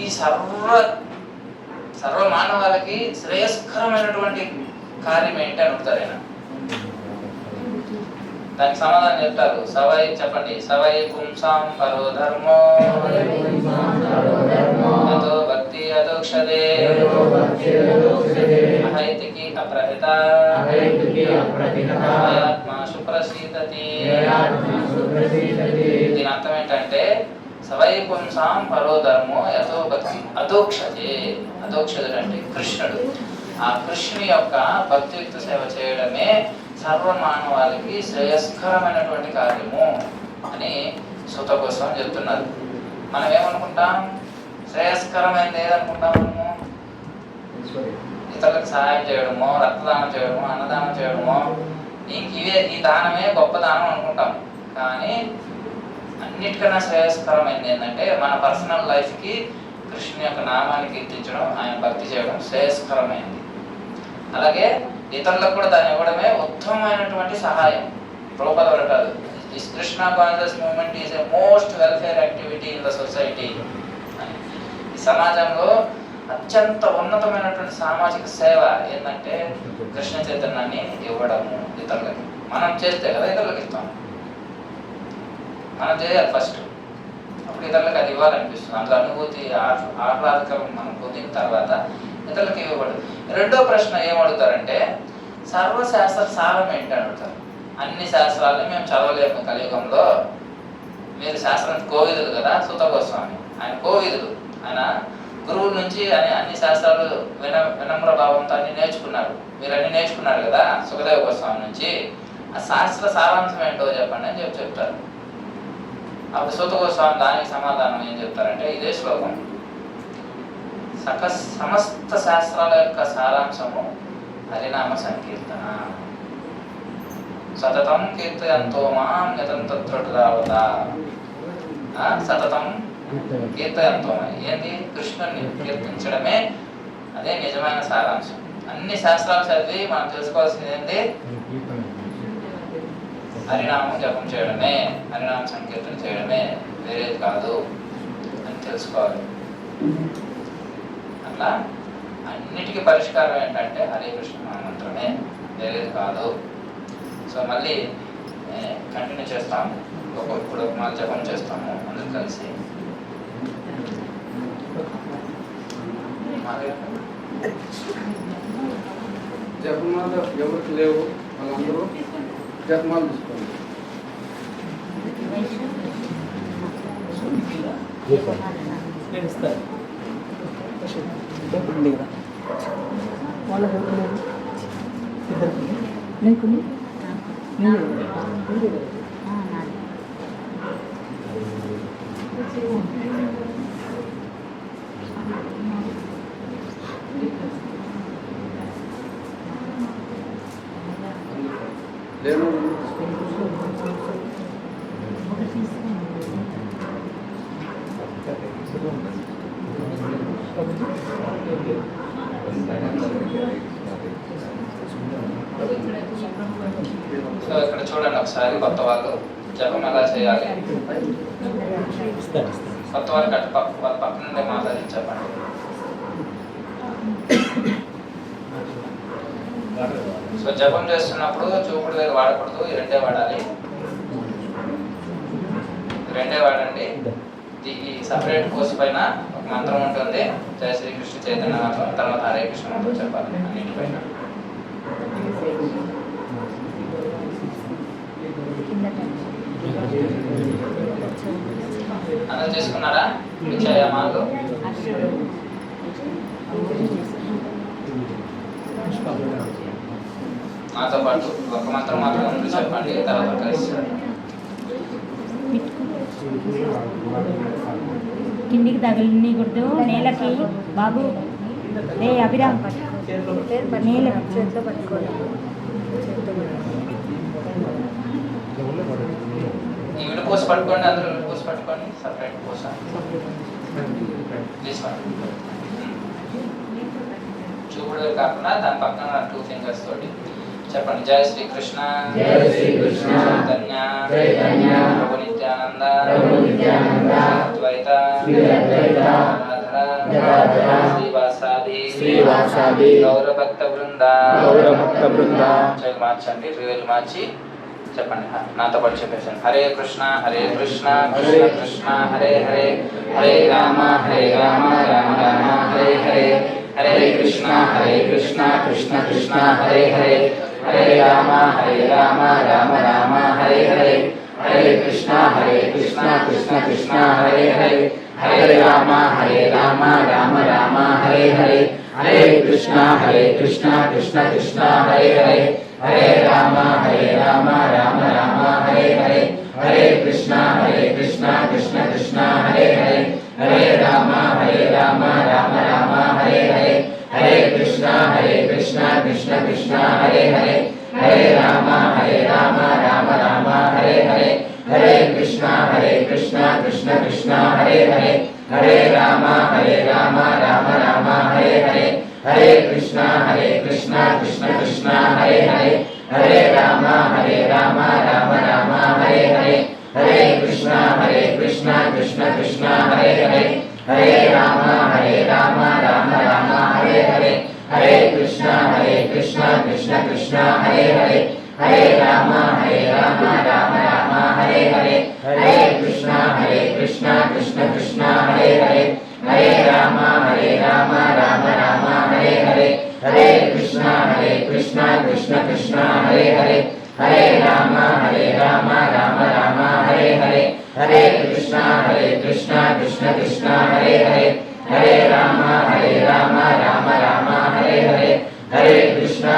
సర్వ మానవాళికి శ్రేయస్కరమైనటువంటి కార్యం ఏంటి అని అడుగుతారు ఆయన. దానికి సమాధానం చెప్తారు. సవై చెప్పండి. సవై పుంసాం పరో ధర్మో అతో భక్తి అదోక్షదే అహైతికి అప్రహిత ఆత్మ సుప్రసీదతి. దీని అర్థం ఏంటంటే, సవై పుంసాం పరో ధర్మో యతో భక్తి అదోక్షతే. అదోక్షదుడు అంటే కృష్ణుడు. ఆ కృష్ణుని యొక్క భక్తియుక్త సేవ చేయడమే సర్వమానవాళికి శ్రేయస్కరమైనటువంటి కార్యము అని సూత గోస్వామి చెప్తున్నారు. మనం ఏమనుకుంటాం? శ్రేయస్కరమైనది ఏదనుకుంటాం? మనము ఇతరులకు సహాయం చేయడమో, రక్తదానం చేయడమో, అన్నదానం చేయడమో, ఈ దానమే గొప్ప దానం అనుకుంటాం. కానీ అన్నిటికన్నా శ్రేయస్కరమైనది ఏంటంటే మన పర్సనల్ లైఫ్కి కృష్ణుని యొక్క నామాన్ని కీర్తించడం, ఆయన భక్తి చేయడం శ్రేయస్కరమైనది. అలాగే ఇతరులకు కూడా దాన్ని ఇవ్వడమే ఉత్తమమైనటువంటి సహాయం. ప్రభుపాద అంటారు, this Krishna conscious movement is a most welfare activity in the society. ఈ సమాజంలో అత్యంత ఉన్నతమైనటువంటి సామాజిక సేవ ఏంటంటే కృష్ణ చైతన్యాన్ని ఇవ్వడము ఇతరులకి. మనం చేస్తే కదా ఇతరులకు ఇస్తాం. మనం చేయాలి ఫస్ట్, అప్పుడు ఇతరులకు అది ఇవ్వాలనిపిస్తుంది. అందులో అనుభూతి ఆహ్లాదకరం మనం పొందిన తర్వాత ఇతరులకు ఇవ్వబడదు. రెండో ప్రశ్న ఏమడుగుతారంటే సర్వశాస్త్ర సారం ఏంటి అని అడుగుతారు. అన్ని శాస్త్రాలని మేము చదవలేము కలియుగంలో, మీరు శాస్త్రం కోవిదులు కదా, సుత గోస్వామి ఆయన కోవిదులు, ఆయన గురువుల నుంచి అన్ని శాస్త్రాలు వినమ్ర భావంతో అన్ని నేర్చుకున్నారు. మీరు అన్ని నేర్చుకున్నారు కదా సుఖదేవ గోస్వామి నుంచి, ఆ శాస్త్ర సారాంశం ఏంటో చెప్పండి అని చెప్తారు. అప్పుడు సూత గోస్వామి దానికి సమాధానం ఏం చెప్తారంటే ఇదే శ్లోకం, సమస్త శాస్త్రాల యొక్క సారాంశము హరినామ సంకీర్తన, సతతం కీర్తయంతో మాం యతంతత్రటుదావత. సతతం కీర్తయంతో ఏంటి? కృష్ణుని కీర్తించడమే అదే నిజమైన సారాంశం. అన్ని శాస్త్రాలు చదివి మనం తెలుసుకోవాల్సింది ఏంటి? హరినామం జపం చేయడమే, హరినామ సంకీర్తన చేయడమే, వేరేది కాదు అని తెలుసుకోవాలి. అట్లా అన్నిటికీ పరిష్కారం ఏంటంటే హరే కృష్ణ మంత్రమే, వేరేది కాదు. సో మళ్ళీ కంటిన్యూ చేస్తాం. ఇప్పుడు మళ్ళీ జపం చేస్తాము అందరు కలిసి. జపమాల ఎవరికి లేవు వాళ్ళందరూ జపమాల తీసుకోండి. సో ఇక్కడ చూడండి ఒకసారి కొత్త వాళ్ళు జపం ఎలా చేయాలి. కొత్త వాళ్ళు వాళ్ళ పక్క నుండి మాట్లాడి చెప్పండి. సో జపం చేస్తున్నప్పుడు చూపుడు వేలు వాడకూడదు, ఈ రెండే వాడాలి. రెండే వాడండి. ఈ సపరేట్ కోర్స్ పైన ఒక మంత్రం ఉంటుంది, జయ శ్రీకృష్ణ చైతన్య మంత్రం, తర్వాత హరే కృష్ణ మంత్రం చెప్పాలి అన్నింటిపైన. అందరూ చేసుకున్నారా విజయమాలు? నాతో పాటు ఒక మంత్రం మాత్రం ముందు చెప్పండి, తర్వాత కలిసి కిందికి తగిలినకూడదు, నేలకి బాబు రే అభిరామ్ నేల చేతితో పట్టుకోవాలి. ఈ విడిపోసి పట్టుకోండి, అందరూ విడిపోసి పట్టుకోండి, సపరేట్ పోస తీసుకోండి. చూపుడు కాకుండా దాని పక్కన 2 ఫింగర్స్ తోటి చెప్పండి. జయ శ్రీకృష్ణ చైతన్య ప్రభు నిత్యానంద అద్వైత శ్రీవాసాది గౌరభక్త బృంద మార్చండి, రివేలు మార్చి చెప్పండి. నాతో పాటు చెప్పేసాను. హరే కృష్ణ కృష్ణ కృష్ణ హరే హరే, హరే రామ రామ రామ హరే హరే, హరే కృష్ణ కృష్ణ కృష్ణ హరే హరే, హరే రామ రామ రామ హరే హరే, హరే కృష్ణ కృష్ణ కృష్ణ హరే హరే, హరే రామ రామ రామ హరే హరే, హరే కృష్ణ కృష్ణ కృష్ణ హరే హరే, హరే రామ రామ రామ హరే హరే, హరే కృష్ణ కృష్ణ కృష్ణ హరే హరే, హరే రామ రామ రామ హరే హరే, హరే కృష్ణ కృష్ణ కృష్ణ హరే హరే, హరే రామ రామ రామ హరే హరే, హరే కృష్ణ కృష్ణ కృష్ణ హరే హరే, హరే రామ రామ రామ హరే హరే, హరే కృష్ణ కృష్ణ కృష్ణ హరే హరే, హరే రామ రామ రామ హరే హరే, హరే కృష్ణ కృష్ణ కృష్ణ హరే హరే, హరే రామ రామ రామ హరే హరే, హరే కృష్ణ కృష్ణ కృష్ణ హరే హరే, హరే రామ రామ హరే హరే, హరే కృష్ణ కృష్ణ కృష్ణ హరే హరే, హరే రామ రామ రామ హరే हरे हरे कृष्णा कृष्ण कृष्ण हरे हरे हरे राम राम राम हरे हरे हरे कृष्णा कृष्ण कृष्ण हरे हरे हरे राम राम राम हरे हरे हरे कृष्णा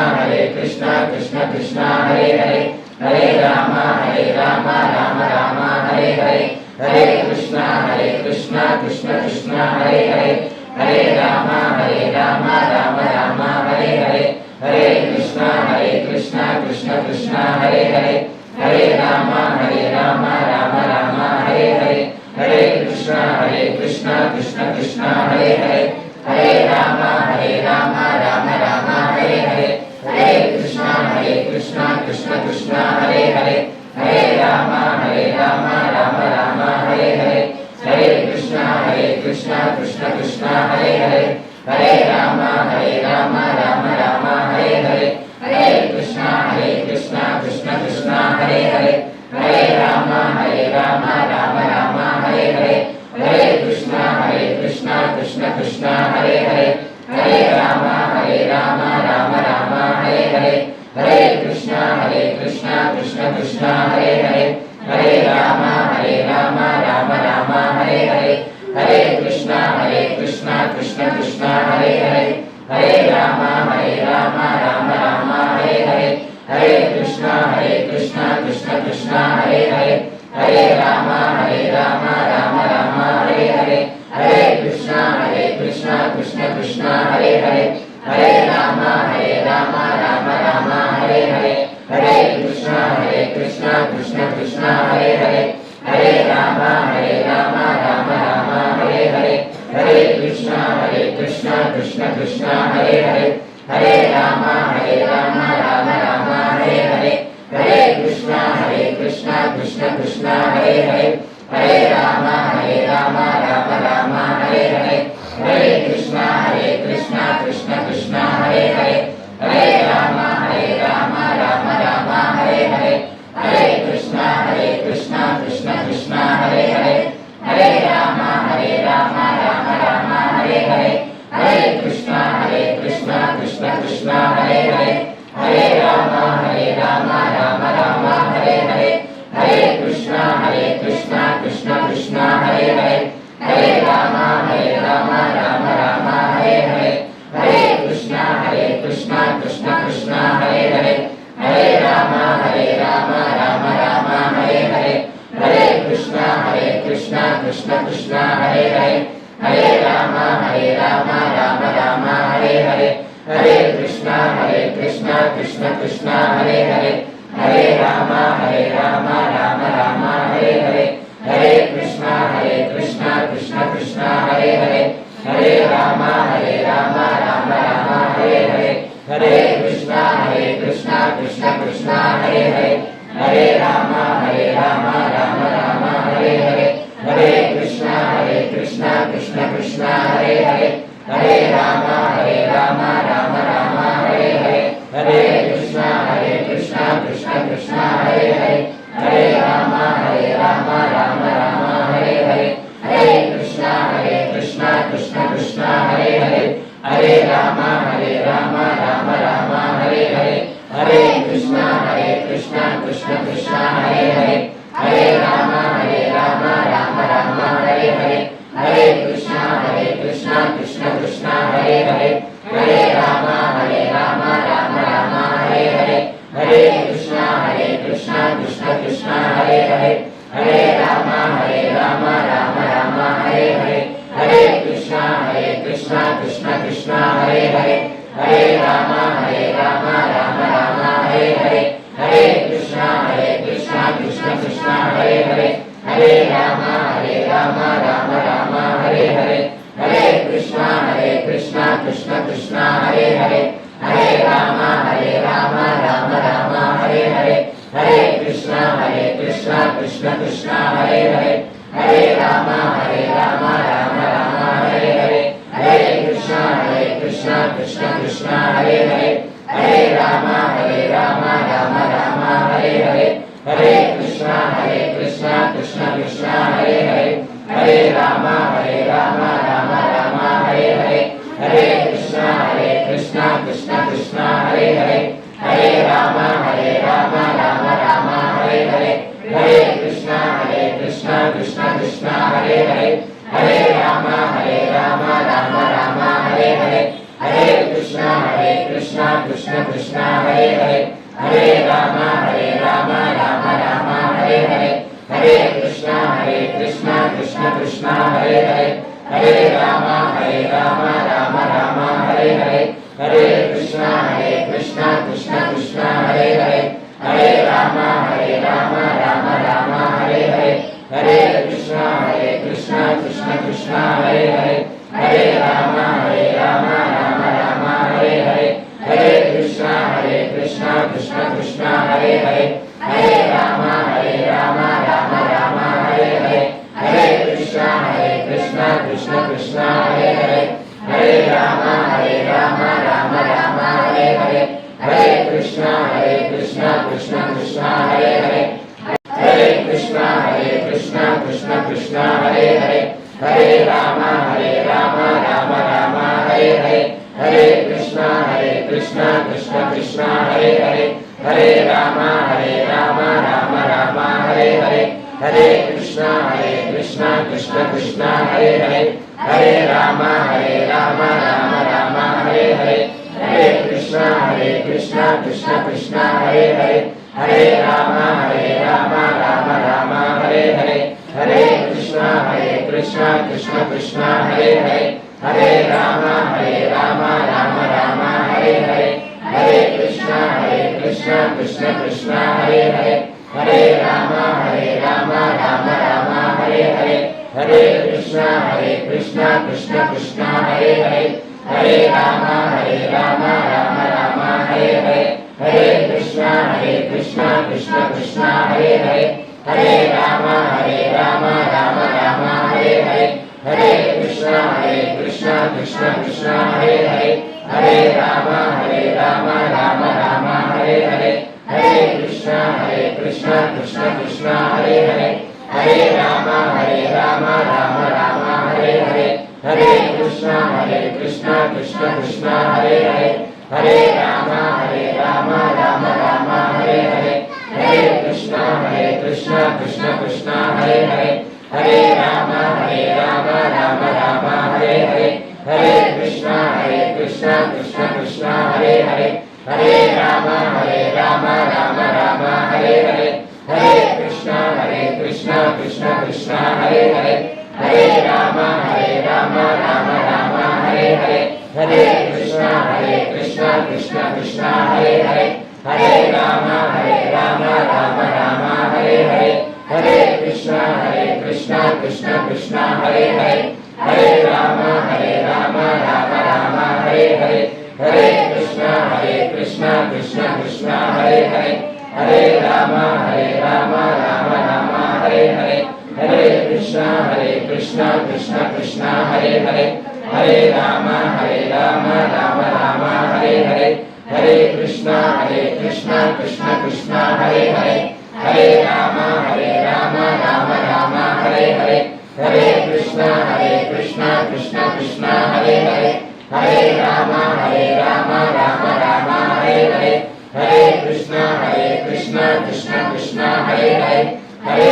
कृष्ण कृष्ण हरे हरे हरे राम राम राम हरे हरे हरे कृष्णा कृष्ण कृष्ण हरे हरे हरे राम राम राम हरे हरे हरे कृष्णा कृष्ण कृष्ण हरे हरे हरे राम राम राम हरे हरे हरे कृष्णा कृष्ण कृष्ण हरे हरे हरे राम राम राम हरे हरे हरे कृष्णा कृष्ण कृष्ण हरे हरे हरे राम राम राम हरे हरे हरे कृष्णा कृष्ण कृष्ण हरे हरे हरे राम राम राम हरे हरे हरे कृष्णा कृष्ण कृष्ण हरे हरे हरे राम राम राम हरे हरे हरे कृष्णा कृष्ण कृष्ण हरे हरे हरे राम राम राम हरे हरे हरे कृष्णा कृष्ण कृष्ण हरे हरे हरे राम राम राम हरे हरे हरे कृष्णा कृष्ण कृष्ण हरे हरे हरे राम राम राम हरे हरे हरे कृष्णा कृष्ण कृष्ण हरे हरे हरे राम राम राम हरे हरे हरे कृष्णा कृष्ण कृष्ण हरे हरे हरे राम राम राम हरे हरे हरे कृष्णा कृष्ण कृष्ण हरे हरे हरे राम राम राम हरे हरे हरे कृष्णा कृष्ण कृष्ण हरे हरे हरे राम राम राम हरे हरे हरे कृष्णा कृष्ण कृष्ण हरे हरे हरे राम राम राम हरे हरे हरे कृष्णा कृष्ण कृष्ण हरे हरे हरे राम राम राम हरे हरे हरे कृष्णा कृष्ण कृष्ण हरे हरे हरे राम राम राम हरे हरे हरे कृष्णा कृष्ण कृष्ण हरे हरे हरे राम राम राम हरे हरे हरे कृष्णा कृष्ण कृष्ण हरे हरे हरे राम राम राम हरे हरे हरे कृष्णा कृष्ण कृष्ण हरे हरे हरे राम राम राम हरे हरे हरे कृष्णा कृष्ण कृष्ण हरे हरे हरे राम राम राम हरे हरे हरे कृष्णा कृष्ण कृष्ण हरे हरे हरे राम राम राम हरे हरे हरे कृष्णा कृष्ण कृष्ण हरे हरे हरे राम राम राम हरे हरे हरे कृष्णा कृष्ण कृष्ण हरे हरे हरे राम राम राम हरे हरे हरे कृष्णा कृष्ण कृष्ण हरे हरे हरे राम राम राम हरे हरे हरे कृष्णा कृष्ण कृष्ण हरे हरे हरे राम राम राम हरे हरे हरे कृष्णा कृष्ण कृष्ण हरे हरे हरे राम राम राम हरे हरे हरे कृष्णा कृष्ण कृष्ण हरे हरे हरे राम राम राम हरे हरे हरे कृष्णा कृष्ण कृष्ण हरे हरे हरे राम राम राम हरे हरे हरे कृष्णा कृष्ण कृष्ण हरे हरे हरे राम राम राम हरे हरे हरे कृष्णा कृष्ण कृष्ण हरे हरे हरे राम राम राम हरे हरे हरे कृष्णा कृष्ण कृष्ण हरे हरे हरे राम राम राम हरे हरे हरे कृष्णा कृष्ण कृष्ण हरे हरे हरे राम राम राम हरे हरे हरे कृष्णा कृष्ण कृष्ण हरे हरे हरे राम राम राम हरे हरे हरे कृष्णा कृष्ण कृष्ण हरे हरे हरे राम राम राम हरे हरे हरे कृष्णा कृष्ण कृष्ण हरे हरे हरे राम राम राम हरे हरे हरे कृष्णा कृष्ण हरे हरे हरे राम राम राम हरे हरे हरे कृष्णा कृष्णा कृष्णा हरे हरे हरे राम राम राम हरे हरे हरे कृष्णा कृष्णा कृष्णा हरे हरे हरे राम राम राम हरे हरे हरे कृष्णा कृष्णा कृष्णा हरे हरे हरे राम राम राम हरे हरे हरे कृष्णा कृष्णा कृष्णा हरे हरे हरे राम राम राम हरे हरे हरे कृष्णा कृष्णा कृष्णा हरे हरे हरे कृष्णा कृष्णा हरे हरे हरे राम राम हरे हरे हरे कृष्णा कृष्णा कृष्णा हरे हरे हरे राम राम हरे हरे हरे कृष्णा कृष्णा कृष्णा हरे हरे हरे राम राम हरे हरे हरे कृष्णा कृष्णा कृष्णा हरे हरे हरे राम राम हरे हरे हरे कृष्णा कृष्णा कृष्णा हरे हरे हरे राम राम हरे हरे हरे कृष्णा कृष्णा कृष्णा हरे हरे हरे राम राम हरे हरे हरे कृष्णा कृष्णा कृष्णा हरे हरे हरे राम राम हरे हरे हरे कृष्णा कृष्णा कृष्णा हरे हरे हरे राम राम हरे हरे हरे कृष्णा कृष्णा कृष्णा हरे हरे हरे राम राम हरे हरे हरे कृष्णा कृष्णा कृष्णा हरे हरे हरे राम राम हरे हरे हरे कृष्णा कृष्णा कृष्णा हरे हरे हरे राम राम हरे हरे हरे कृष्णा कृष्णा कृष्णा हरे हरे हरे राम राम हरे हरे हरे कृष्णा कृष्णा कृष्णा हरे हरे हरे राम राम हरे हरे हरे कृष्णा कृष्णा कृष्णा हरे हरे हरे राम राम हरे हरे हरे कृष्णा कृष्णा कृष्णा हरे हरे हरे राम राम हरे हरे हरे कृष्णा कृष्णा कृष्णा हरे हरे हरे राम राम हरे हरे हरे कृष्णा कृष्णा कृष्णा हरे हरे हरे राम राम हरे हरे हरे कृष्णा कृष्णा कृष्णा हरे हरे हरे राम राम हरे हरे हरे कृष्णा कृष्णा कृष्णा हरे हरे हरे राम राम हरे हरे हरे कृष्णा कृष्णा कृष्णा हरे हरे हरे राम राम हरे हरे हरे कृष्णा कृष्णा कृष्णा हरे हरे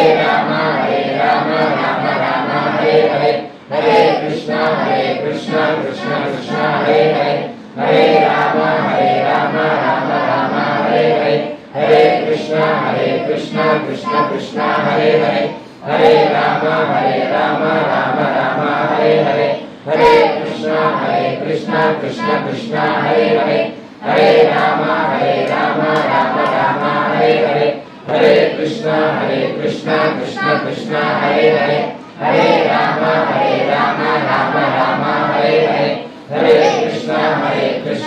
हरे राम राम हरे हरे हरे कृष्णा कृष्णा कृष्णा हरे हरे हरे राम राम हरे हरे हरे कृष्णा कृष्णा कृष्णा हरे हरे हरे राम राम हरे हरे हरे कृष्णा कृष्णा कृष्णा हरे हरे हरे राम राम हरे हरे हरे कृष्णा कृष्णा कृष्णा हरे हरे हरे राम राम हरे हरे हरे कृष्णा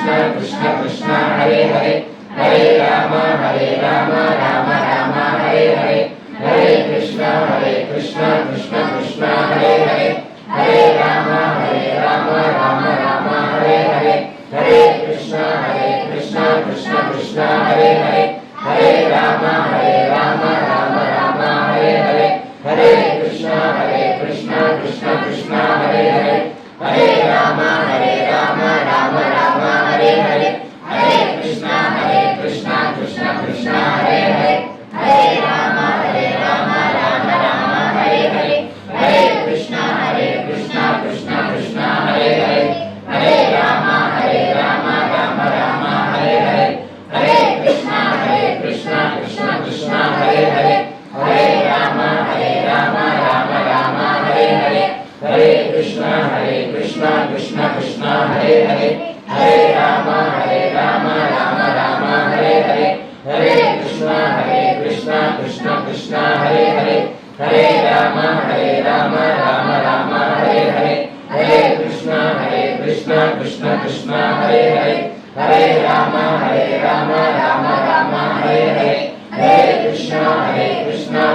कृष्णा कृष्णा हरे हरे हरे राम राम हरे हरे हरे कृष्णा कृष्णा कृष्णा हरे हरे हरे राम राम हरे हरे हरे कृष्णा कृष्णा कृष्णा हरे हरे हरे राम राम हरे हरे हरे कृष्णा कृष्णा कृष्णा हरे हरे हरे राम राम हरे हरे हरे कृष्णा कृष्णा कृष्णा हरे हरे हरे राम కృష్ణ హరే హరే హరే రామ రామ రామ హరే హరే హరే కృష్ణ కృష్ణ కృష్ణ హరే హరే హరే రామ రామ రామ హరే హరే హరే కృష్ణ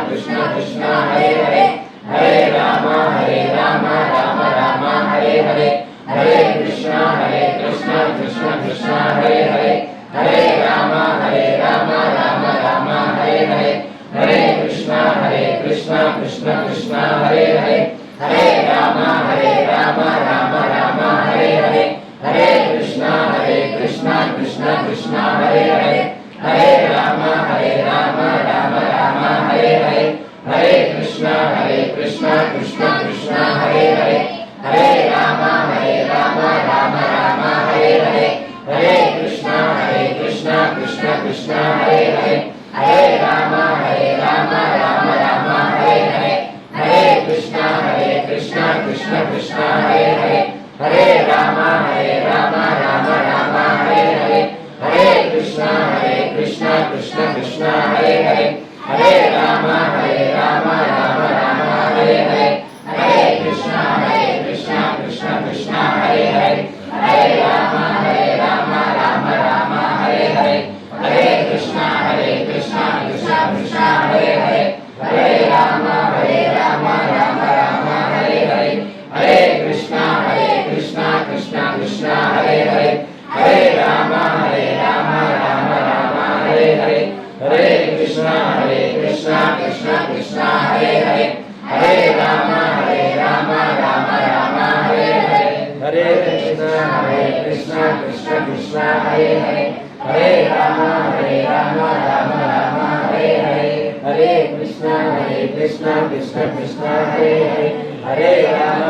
కృష్ణ కృష్ణ హరే హరే హరే రామ రామ రామ హరే హరే హరే కృష్ణ కృష్ణ కృష్ణ హరే హరే హరే రామ రామ రామ హరే హరే హరే కృష్ణ కృష్ణ కృష్ణ హరే హరే హరే రామ రామ రామ హరే హరే హరే కృష్ణ కృష్ణ కృష్ణ హరే హరే హరే రామ రామ రామ హరే హరే హరే కృష్ణ కృష్ణ కృష్ణ హరే హరే హరే రామ రామ రామ హరే హరే హరే కృష్ణ కృష్ణ కృష్ణ హరే హరే హరే రామ రామ రామ హరే హరే హరే కృష్ణ కృష్ణ కృష్ణ హరే హరే హరే రామ రామ రామ హరే హరే హరే కృష్ణ కృష్ణ కృష్ణ హరే హరే హరే రామ రామ రామ హరే హరే హరే కృష్ణ కృష్ణ కృష్ణ హరే హరే హరే రామ రామ రామ హరే హరే హరే కృష్ణ కృష్ణ కృష్ణ హరే హరే హరే రామ రామ హరే హరే హరే కృష్ణ కృష్ణ కృష్ణ హరే హరే హరే రామ రామ హరే హరే హరే కృష్ణ కృష్ణ కృష్ణ హరే హరే హరే రామ రామ హరే హరే హరే కృష్ణ కృష్ణ కృష్ణ హరే హరే హరే రామ రామ హరే హరే హరే కృష్ణ కృష్ణ కృష్ణ హరే హరే హరే రామ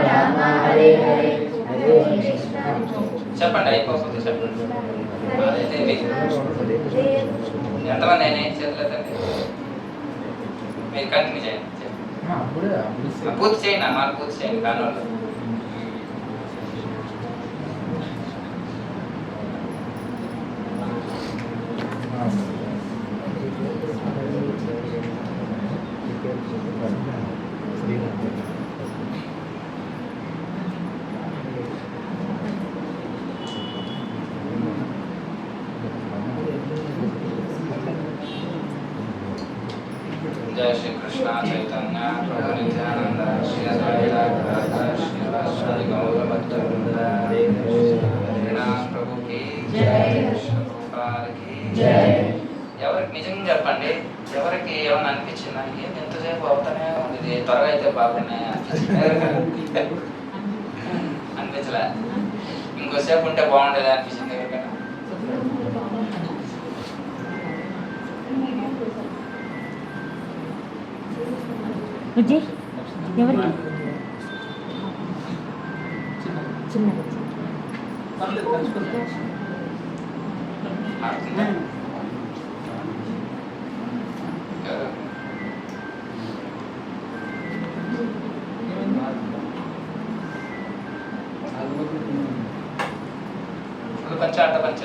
రామ హరే హరే చెప్పండి అయిపోతుంది చెప్పండి అదైతే ఎంతమంది అయినా చేతులు మీరు కంటిన్యూ చేయండి పూర్తి చేయండి అమ్మ పూర్తి చేయండి కానీ जय श्री कृष्ण चैतन्य प्रभु नित्यानंद श्री अद्वैत गदाधर श्रीवासादि गौर भक्तवृंद हरे प्रभु की जय कृष्ण प्रभुपाद की जय ఎవరికి నిజంగా చెప్పండి ఎవరికి ఏమైనా అనిపించిందా ఏం ఎంతసేపు అవుతానే ఉంది త్వరగా అయితే బాగున్నాయి అనిపించలే ఇంకోసేపు ఉంటే బాగుండేది అనిపించింది ఎవరికైనా విజయ్ ఎవరికి చిన్న పంచ అడ్డ పంచ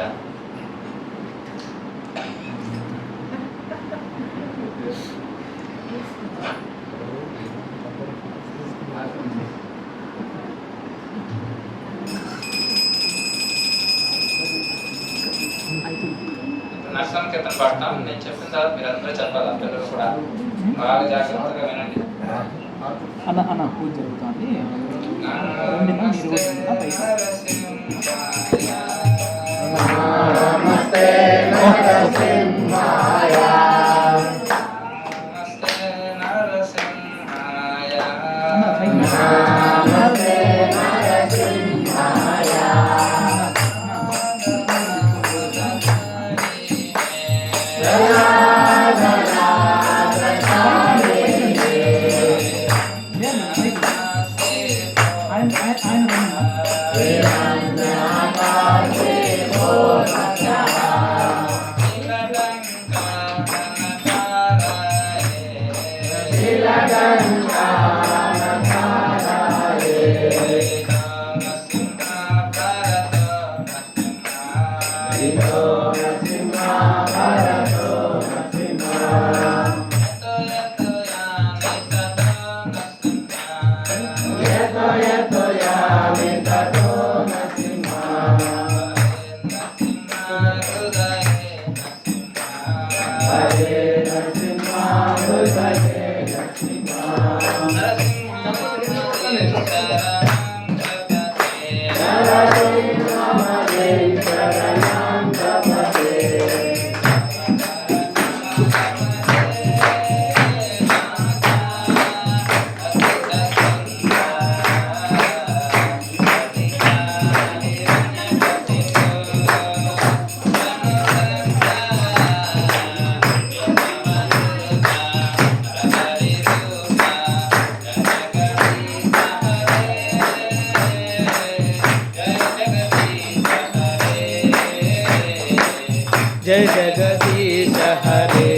నర్సంకేతన పాడతాం నేను చెప్పిన తర్వాత మీరు అందరూ చెప్పాలి పిల్లలు కూడా బాగా జాగ్రత్తగా వినండి అన్న పూజ జరుగుతుంది నమస్తే నరసింహాయ నమస్తే నరసింహాయ నమస్తే నరసింహాయ जय जगदीश हरे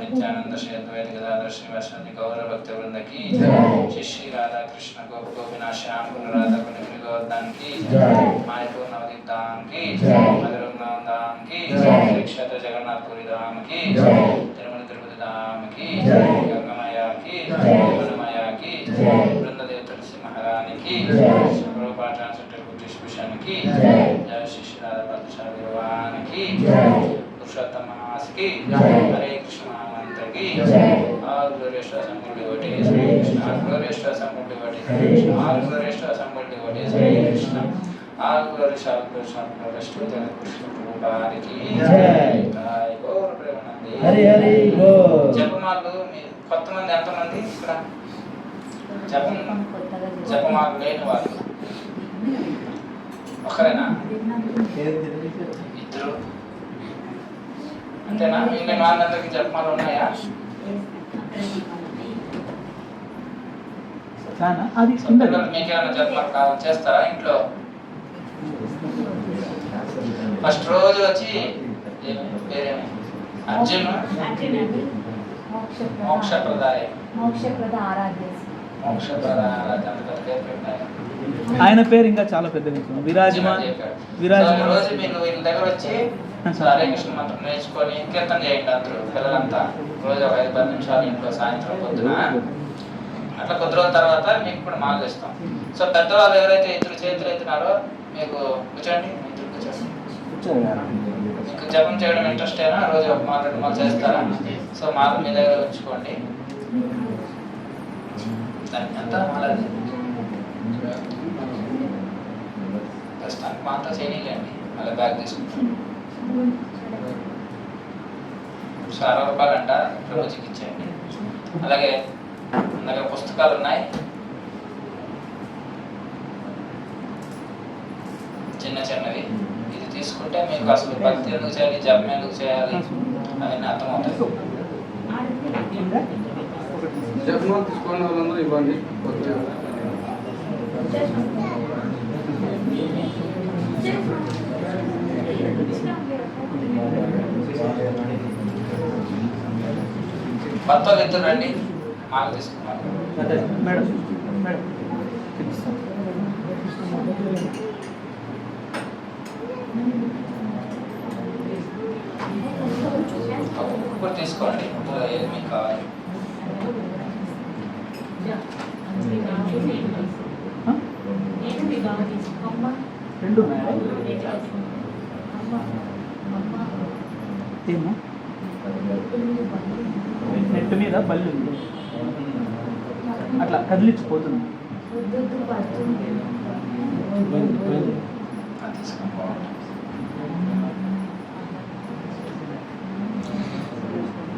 नित्यानंद श्री अद्वैत गदाधर श्रीवासादि गौर भक्त वृंद की श्री श्री राधा कृष्ण गोप गोपीनाथ श्याम गुण राधा गुण गोवर्धन की मायपुर नवदीप धाम की मधुरम धाम की श्री क्षेत्र जगन्नाथपुरी धाम की तिरुमल तिरुपति धाम की गंगामाया की वनमाया की वृंददेव तुलसी महारानी की प्रभुपाद ट्रांसलेटर ब्रिटिश भूषण की जय श्री श्री राधा पादशाह भगवान की पुरुषोत्तम मास की हरे कृष्ण महामंत्र की all glorious to assembled devotees Hare Krishna all glorious to assembled devotees Hare Krishna all glorious to assembled devotees Hare Krishna all glorious to the Krishna Prabhupada ki jai gaur premanandi Hari Hari బోల్. జపమాలు కొంతమంది ఎంతమంది ఇక్కడ జపమాలు లేని వాళ్ళు ఒకరేనా ఇద్దరు అంతేనా మిగిలిన వాళ్ళందరికీ జపమాలు ఉన్నాయా చానా అది కింద మీకేమైనా జపమాలు కావాలి చేస్తారా ఇంట్లో ఫస్ట్ రోజు వచ్చి పేరేమి అర్జున్ మోక్షప్రదాయ మోక్షప్రద ఆరాధ్య మోక్షప్రదాయ ఆరాధన అంత పెద్ద పేరు పెట్టారు. ఆయన పేరు ఇంకా చాలా పెద్దగా ఉంటుంది. విరాజమాన్ విరాజమాన్. రోజు మీరు వీళ్ళ దగ్గర వచ్చి హరే కృష్ణ మంత్రం నేర్చుకొని కీర్తన చేయండి అందరూ పిల్లలంతా. రోజు ఒక 5-10 నిమిషాలు ఇంట్లో సాయంత్రం పొద్దున. అట్లా కొద్ది రోజుల తర్వాత మీకు కూడా మాలు ఇస్తాం. సో పెద్దవాళ్ళు ఎవరైతే ఇద్దరు చేతులు ఎత్తున్నారో మీకు కూర్చోండి, ఇద్దరు కూర్చోండి. మీకు జపం చేయడం ఇంట్రెస్ట్ అయినా రోజు ఒక మాల 2 మాలు చేస్తారా? సో మాలు మీ దగ్గర ఉంచుకోండి. దానికి ఎంత మాలది ప్రస్తుతానికి మాతో చేయలేండి, మళ్ళీ బ్యాగ్ తీసుకుంటాం. సో 60 రూపాయలు అంట, ప్రభుజీకి ఇచ్చేయండి. అలాగే మన దగ్గర పుస్తకాలు ఉన్నాయి, చిన్న చిన్నవి. ఇది తీసుకుంటే మీకు అసలు భక్తి ఎందుకు చేయాలి, జపం ఎందుకు చేయాలి అవన్నీ అర్థమవుతాయి. జపమాలు తీసుకున్న వాళ్ళందరూ ఇవ్వండి. భర్తలు ఇద్దరు రండి, మాకు తీసుకున్నారు. మేడం మేడం చూపిస్తాం. ఒక్కొక్కరు తీసుకోండి, ఏది మీకు కావాలి. రెండు మేడం. ఏమో నెట్ మీద బల్లి ఉంది, అట్లా కదిలించిపోతుంది.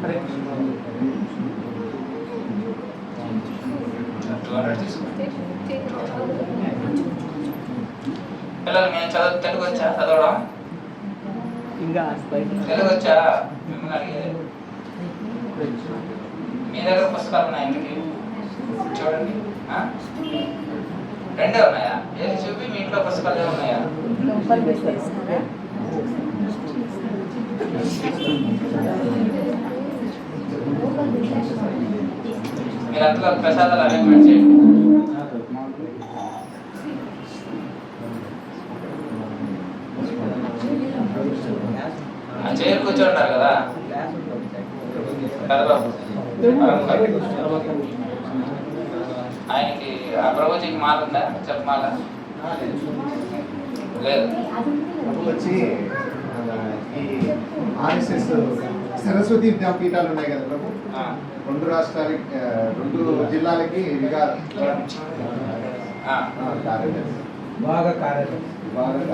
హరే కృష్ణ. 200 తీసుకోండి. పిల్లలు మేము తెలుగు వచ్చా చదవడం? ఇంకా తెలుగు వచ్చా? మిమ్మల్ని అడిగేది. మీ దగ్గర పుస్తకాలు ఉన్నాయి ఇంటికి చూడండి. 2 ఉన్నాయా? ఏది చూపి, మీ ఇంట్లో పుస్తకాలు ఏమున్నాయా? మీరు అంతలో ప్రసాదాలు అరేంజ్మెంట్ చేయండి. చైర్ కూర్చోంటారు కదా పెద్దబాబు, ఆయనకి ఆ ప్రభుజీకి మాల ఉందా? చెప్పమాల లేదు. వచ్చి ఈ ఆర్ఎస్ఎస్ సరస్వతి విద్యాపీఠాలు ఉన్నాయి కదా ప్రభు, 2 రాష్ట్రాలకి 2 జిల్లాలకి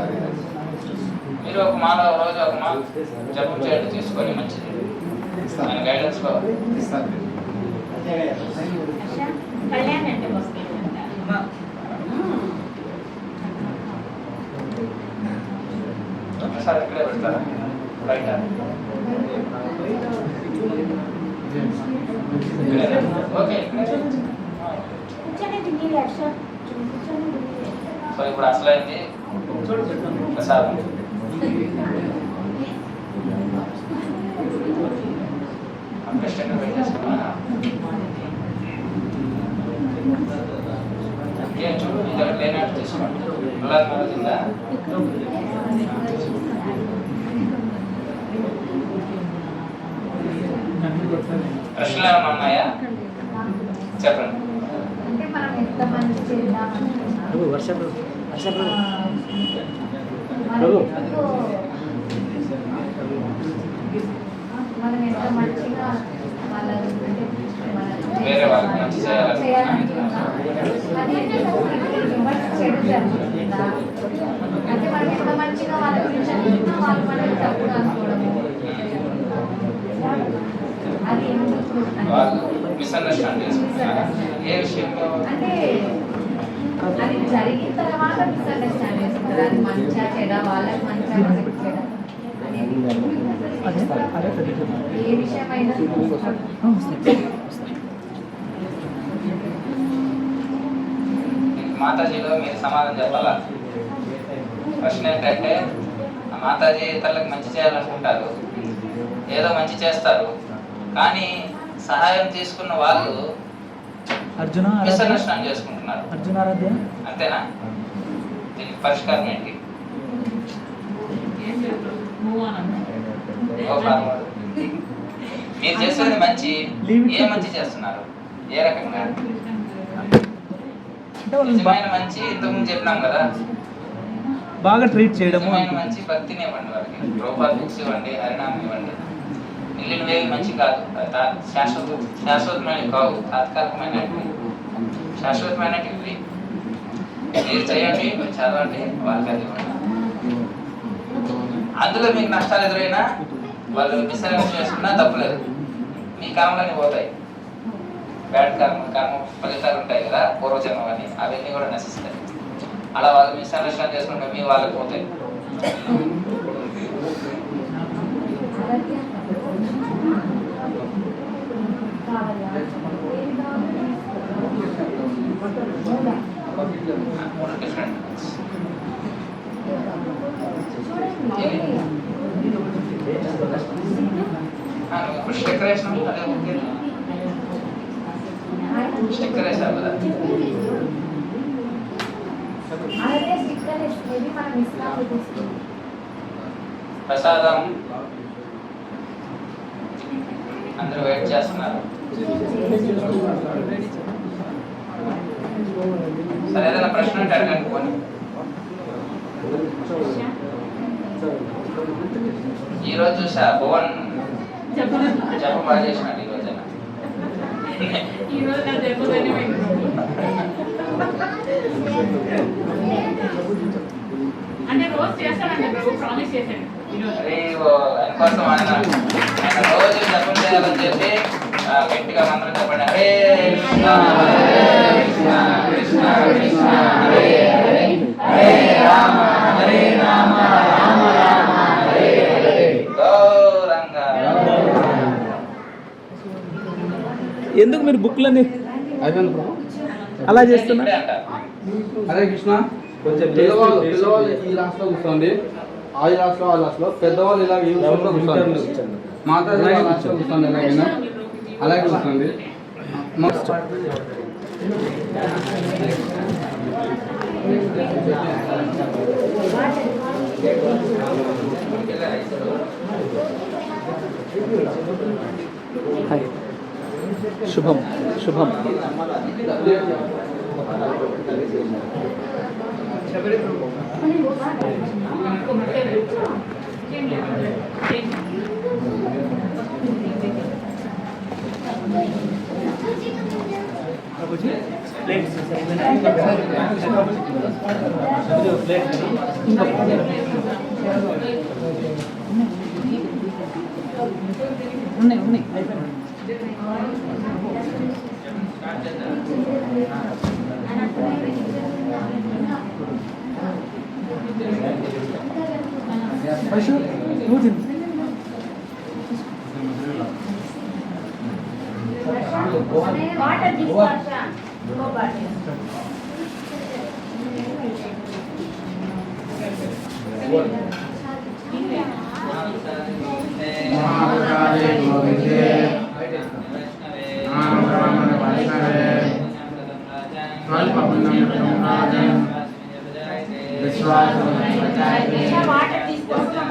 కార్యదర్శి. మీరు ఒక మాల రోజు ఒక మాల జపం చేయండి, తీసుకొని మంచిది. ఆయన గైడెన్స్ లో ఒకసారి ఇక్కడే పెడతారా బయట? ఓకే. సో ఇప్పుడు అసలైంది ప్రసాదం. అంబెస్టర్ వెయిట్ చేసుకున్నా ఏం చూడు, మీ దగ్గర లేనట్టు తీసుకోండి. గులాబ్ మారుతుందా? ప్రశ్నలు ఏమైనా ఉన్నాయా? చెప్పండి. అంటే మనం ఎంత మంది చేద్దామనుకున్నా మనం ఎంత మంచిగా వేరే వాళ్ళకి మంచి చేయాలనుకున్నా చెడు జరుగుతుందా? అంటే మనం ఎంత మంచిగా వాళ్ళ గురించి అనుకున్నా వాళ్ళు మనకి తప్పుగా అనుకోవడము, అది ఎందుకు మిస్అండర్స్టాండ్ చేసుకుంటున్నారా? ఏ విషయంలో? అంటే అది జరిగిన తర్వాత మిస్అండర్స్టాండ్ చేసుకుంటారు. అది మంచిగా చెడ, వాళ్ళకి మంచిగా మనకి చెడ అనేది ఏ విషయమైనా మాతాజీలో మీరు సమాధానం చెప్పాలా? ప్రశ్న ఏంటంటే మాతాజీ తల్లికి మంచి చేయాలనుకుంటారు, ఏదో మంచి చేస్తారు, కానీ సహాయం తీసుకున్న వాళ్ళు అర్జున మిస్అండర్స్టాండ్ చేసుకుంటున్నారు. అర్జునారాధ్య అంతేనా? దీనికి పరిష్కారం ఏంటి? గోపాలవాడు, మీరు చేసేది మంచి, ఏ మంచి చేస్తున్నారు? ఏ రకంగా? నిజమైన మంచి ఇంతకుముందు చెప్పినాం కదా, బాగా ట్రీట్ చేయడము. నిజమైన మంచి భక్తిని ఇవ్వండి వాళ్ళకి, రూపాయలు బుక్స్ ఇవ్వండి, హరినామం ఇవ్వండి. మిగిలిన వేవి మంచి కాదు, శాశ్వతమైనవి కావు, తాత్కాలికమైనవి. శాశ్వతమైనవి మీరు చేయండి, చదవండి, వాళ్ళకి అది ఇవ్వండి. అందులో మీకు నష్టాలు ఎదురైనా వాళ్ళు మిస్అండర్స్టాండ్ చేసుకున్నా తప్పులేదు, మీ కర్మలన్నీ పోతాయి. బ్యాడ్ కర్మ ఫలితాలు ఉంటాయి కదా పూర్వజన్మ అని, అవన్నీ కూడా నశిస్తాయి. అలా వాళ్ళు మిస్అండర్స్టాండ్ చేసుకుంటే మీ వాళ్ళకి పోతాయి. డిఫరెంట్ ఇప్పుడు స్టిక్కర్ వేసినాము, అదే ఓకే. స్టిక్కర్ వేసావు కదా, ప్రసాదం అందరూ వెయిట్ చేస్తున్నారు. సరే, ఏదైనా ప్రశ్న ఉంటే అడగండి. పోనీ ఈరోజు చూసా భువన్ జప బాగా చేసినాడు. ఈరోజు అంటే రోజు చేస్తానండి ప్రభు, ప్రామిస్ చేశాడు. ఆయన కోసం ఆయన రోజు జపం చేయాలని చెప్పి గట్టిగా మంత్రం చెప్పండి. హరే కృష్ణ కృష్ణ కృష్ణ హరే హరే, హరే రామ హరే రామ రామ రామ హరే హరే, గౌరంగా. ఎందుకు మీరు బుక్లని అయిపోయింది ప్రభు. అలా చేస్తున్నా? హరే కృష్ణ. పిల్లవాళ్ళు ఈ లాస్ట్లో కూర్చోండి, ఆ లాస్ట్లో ఆ లాస్ట్లో, పెద్దవాళ్ళు ఇలా ఈ లాస్ట్లో కూర్చోండి, మాతాజీ లాస్ట్లో కూర్చోండి, ఎలాగైనా అలాగే కూర్చోండి. శుభం శుభం. ఉన్నాయి ఉన్నాయి అయిపోయినాయి. వాటర్ తీసుకోవచ్చా? వాటర్ తీసుకోవచ్చా?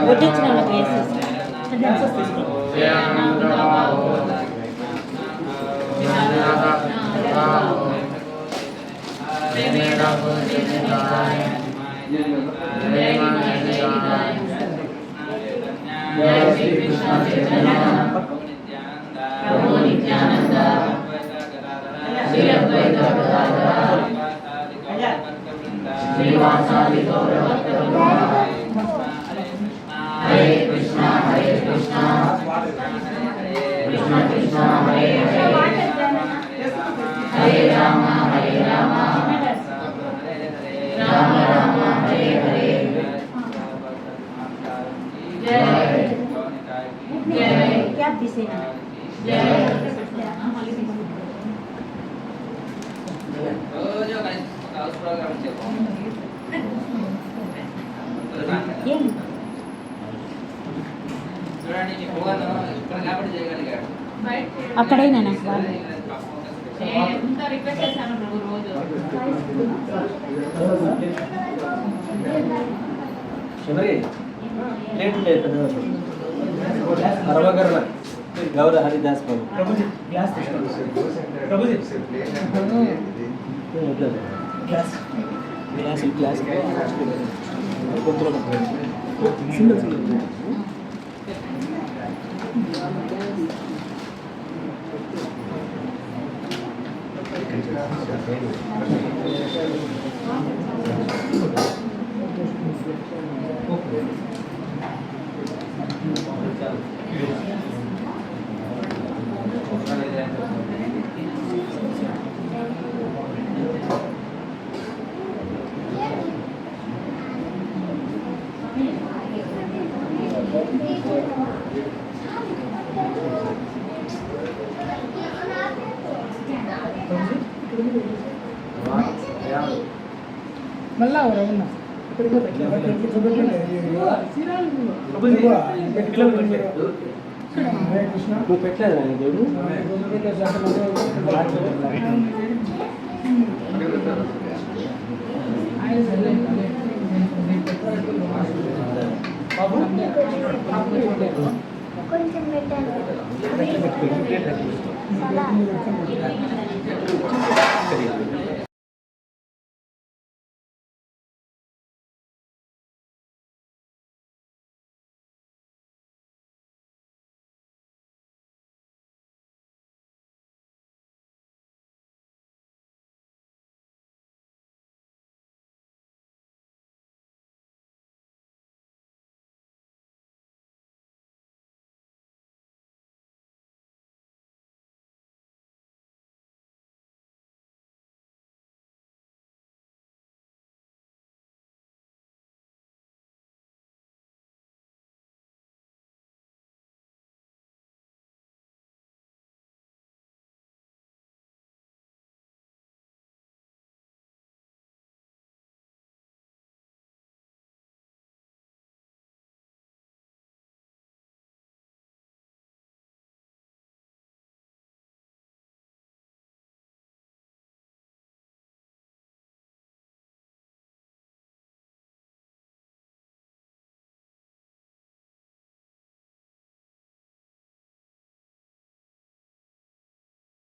వడ్డించిన వాళ్ళకి వేసేసి హరే కృష్ణ హరే కృష్ణ కృష్ణ కృష్ణ హరే హరే అక్కడైనా నాకు ఎంత రిక్వెస్ట్ చేశాను ప్రభు రోజు. గౌరవ హరిదాస్ బాబు ప్రభుజీ గ్లాస్ తీసుకోండి Prabhuji glass glass single single మళ్ళా రమణ నువ్వు పెట్టలేదు దేవుడు కొంచెం పెట్టాను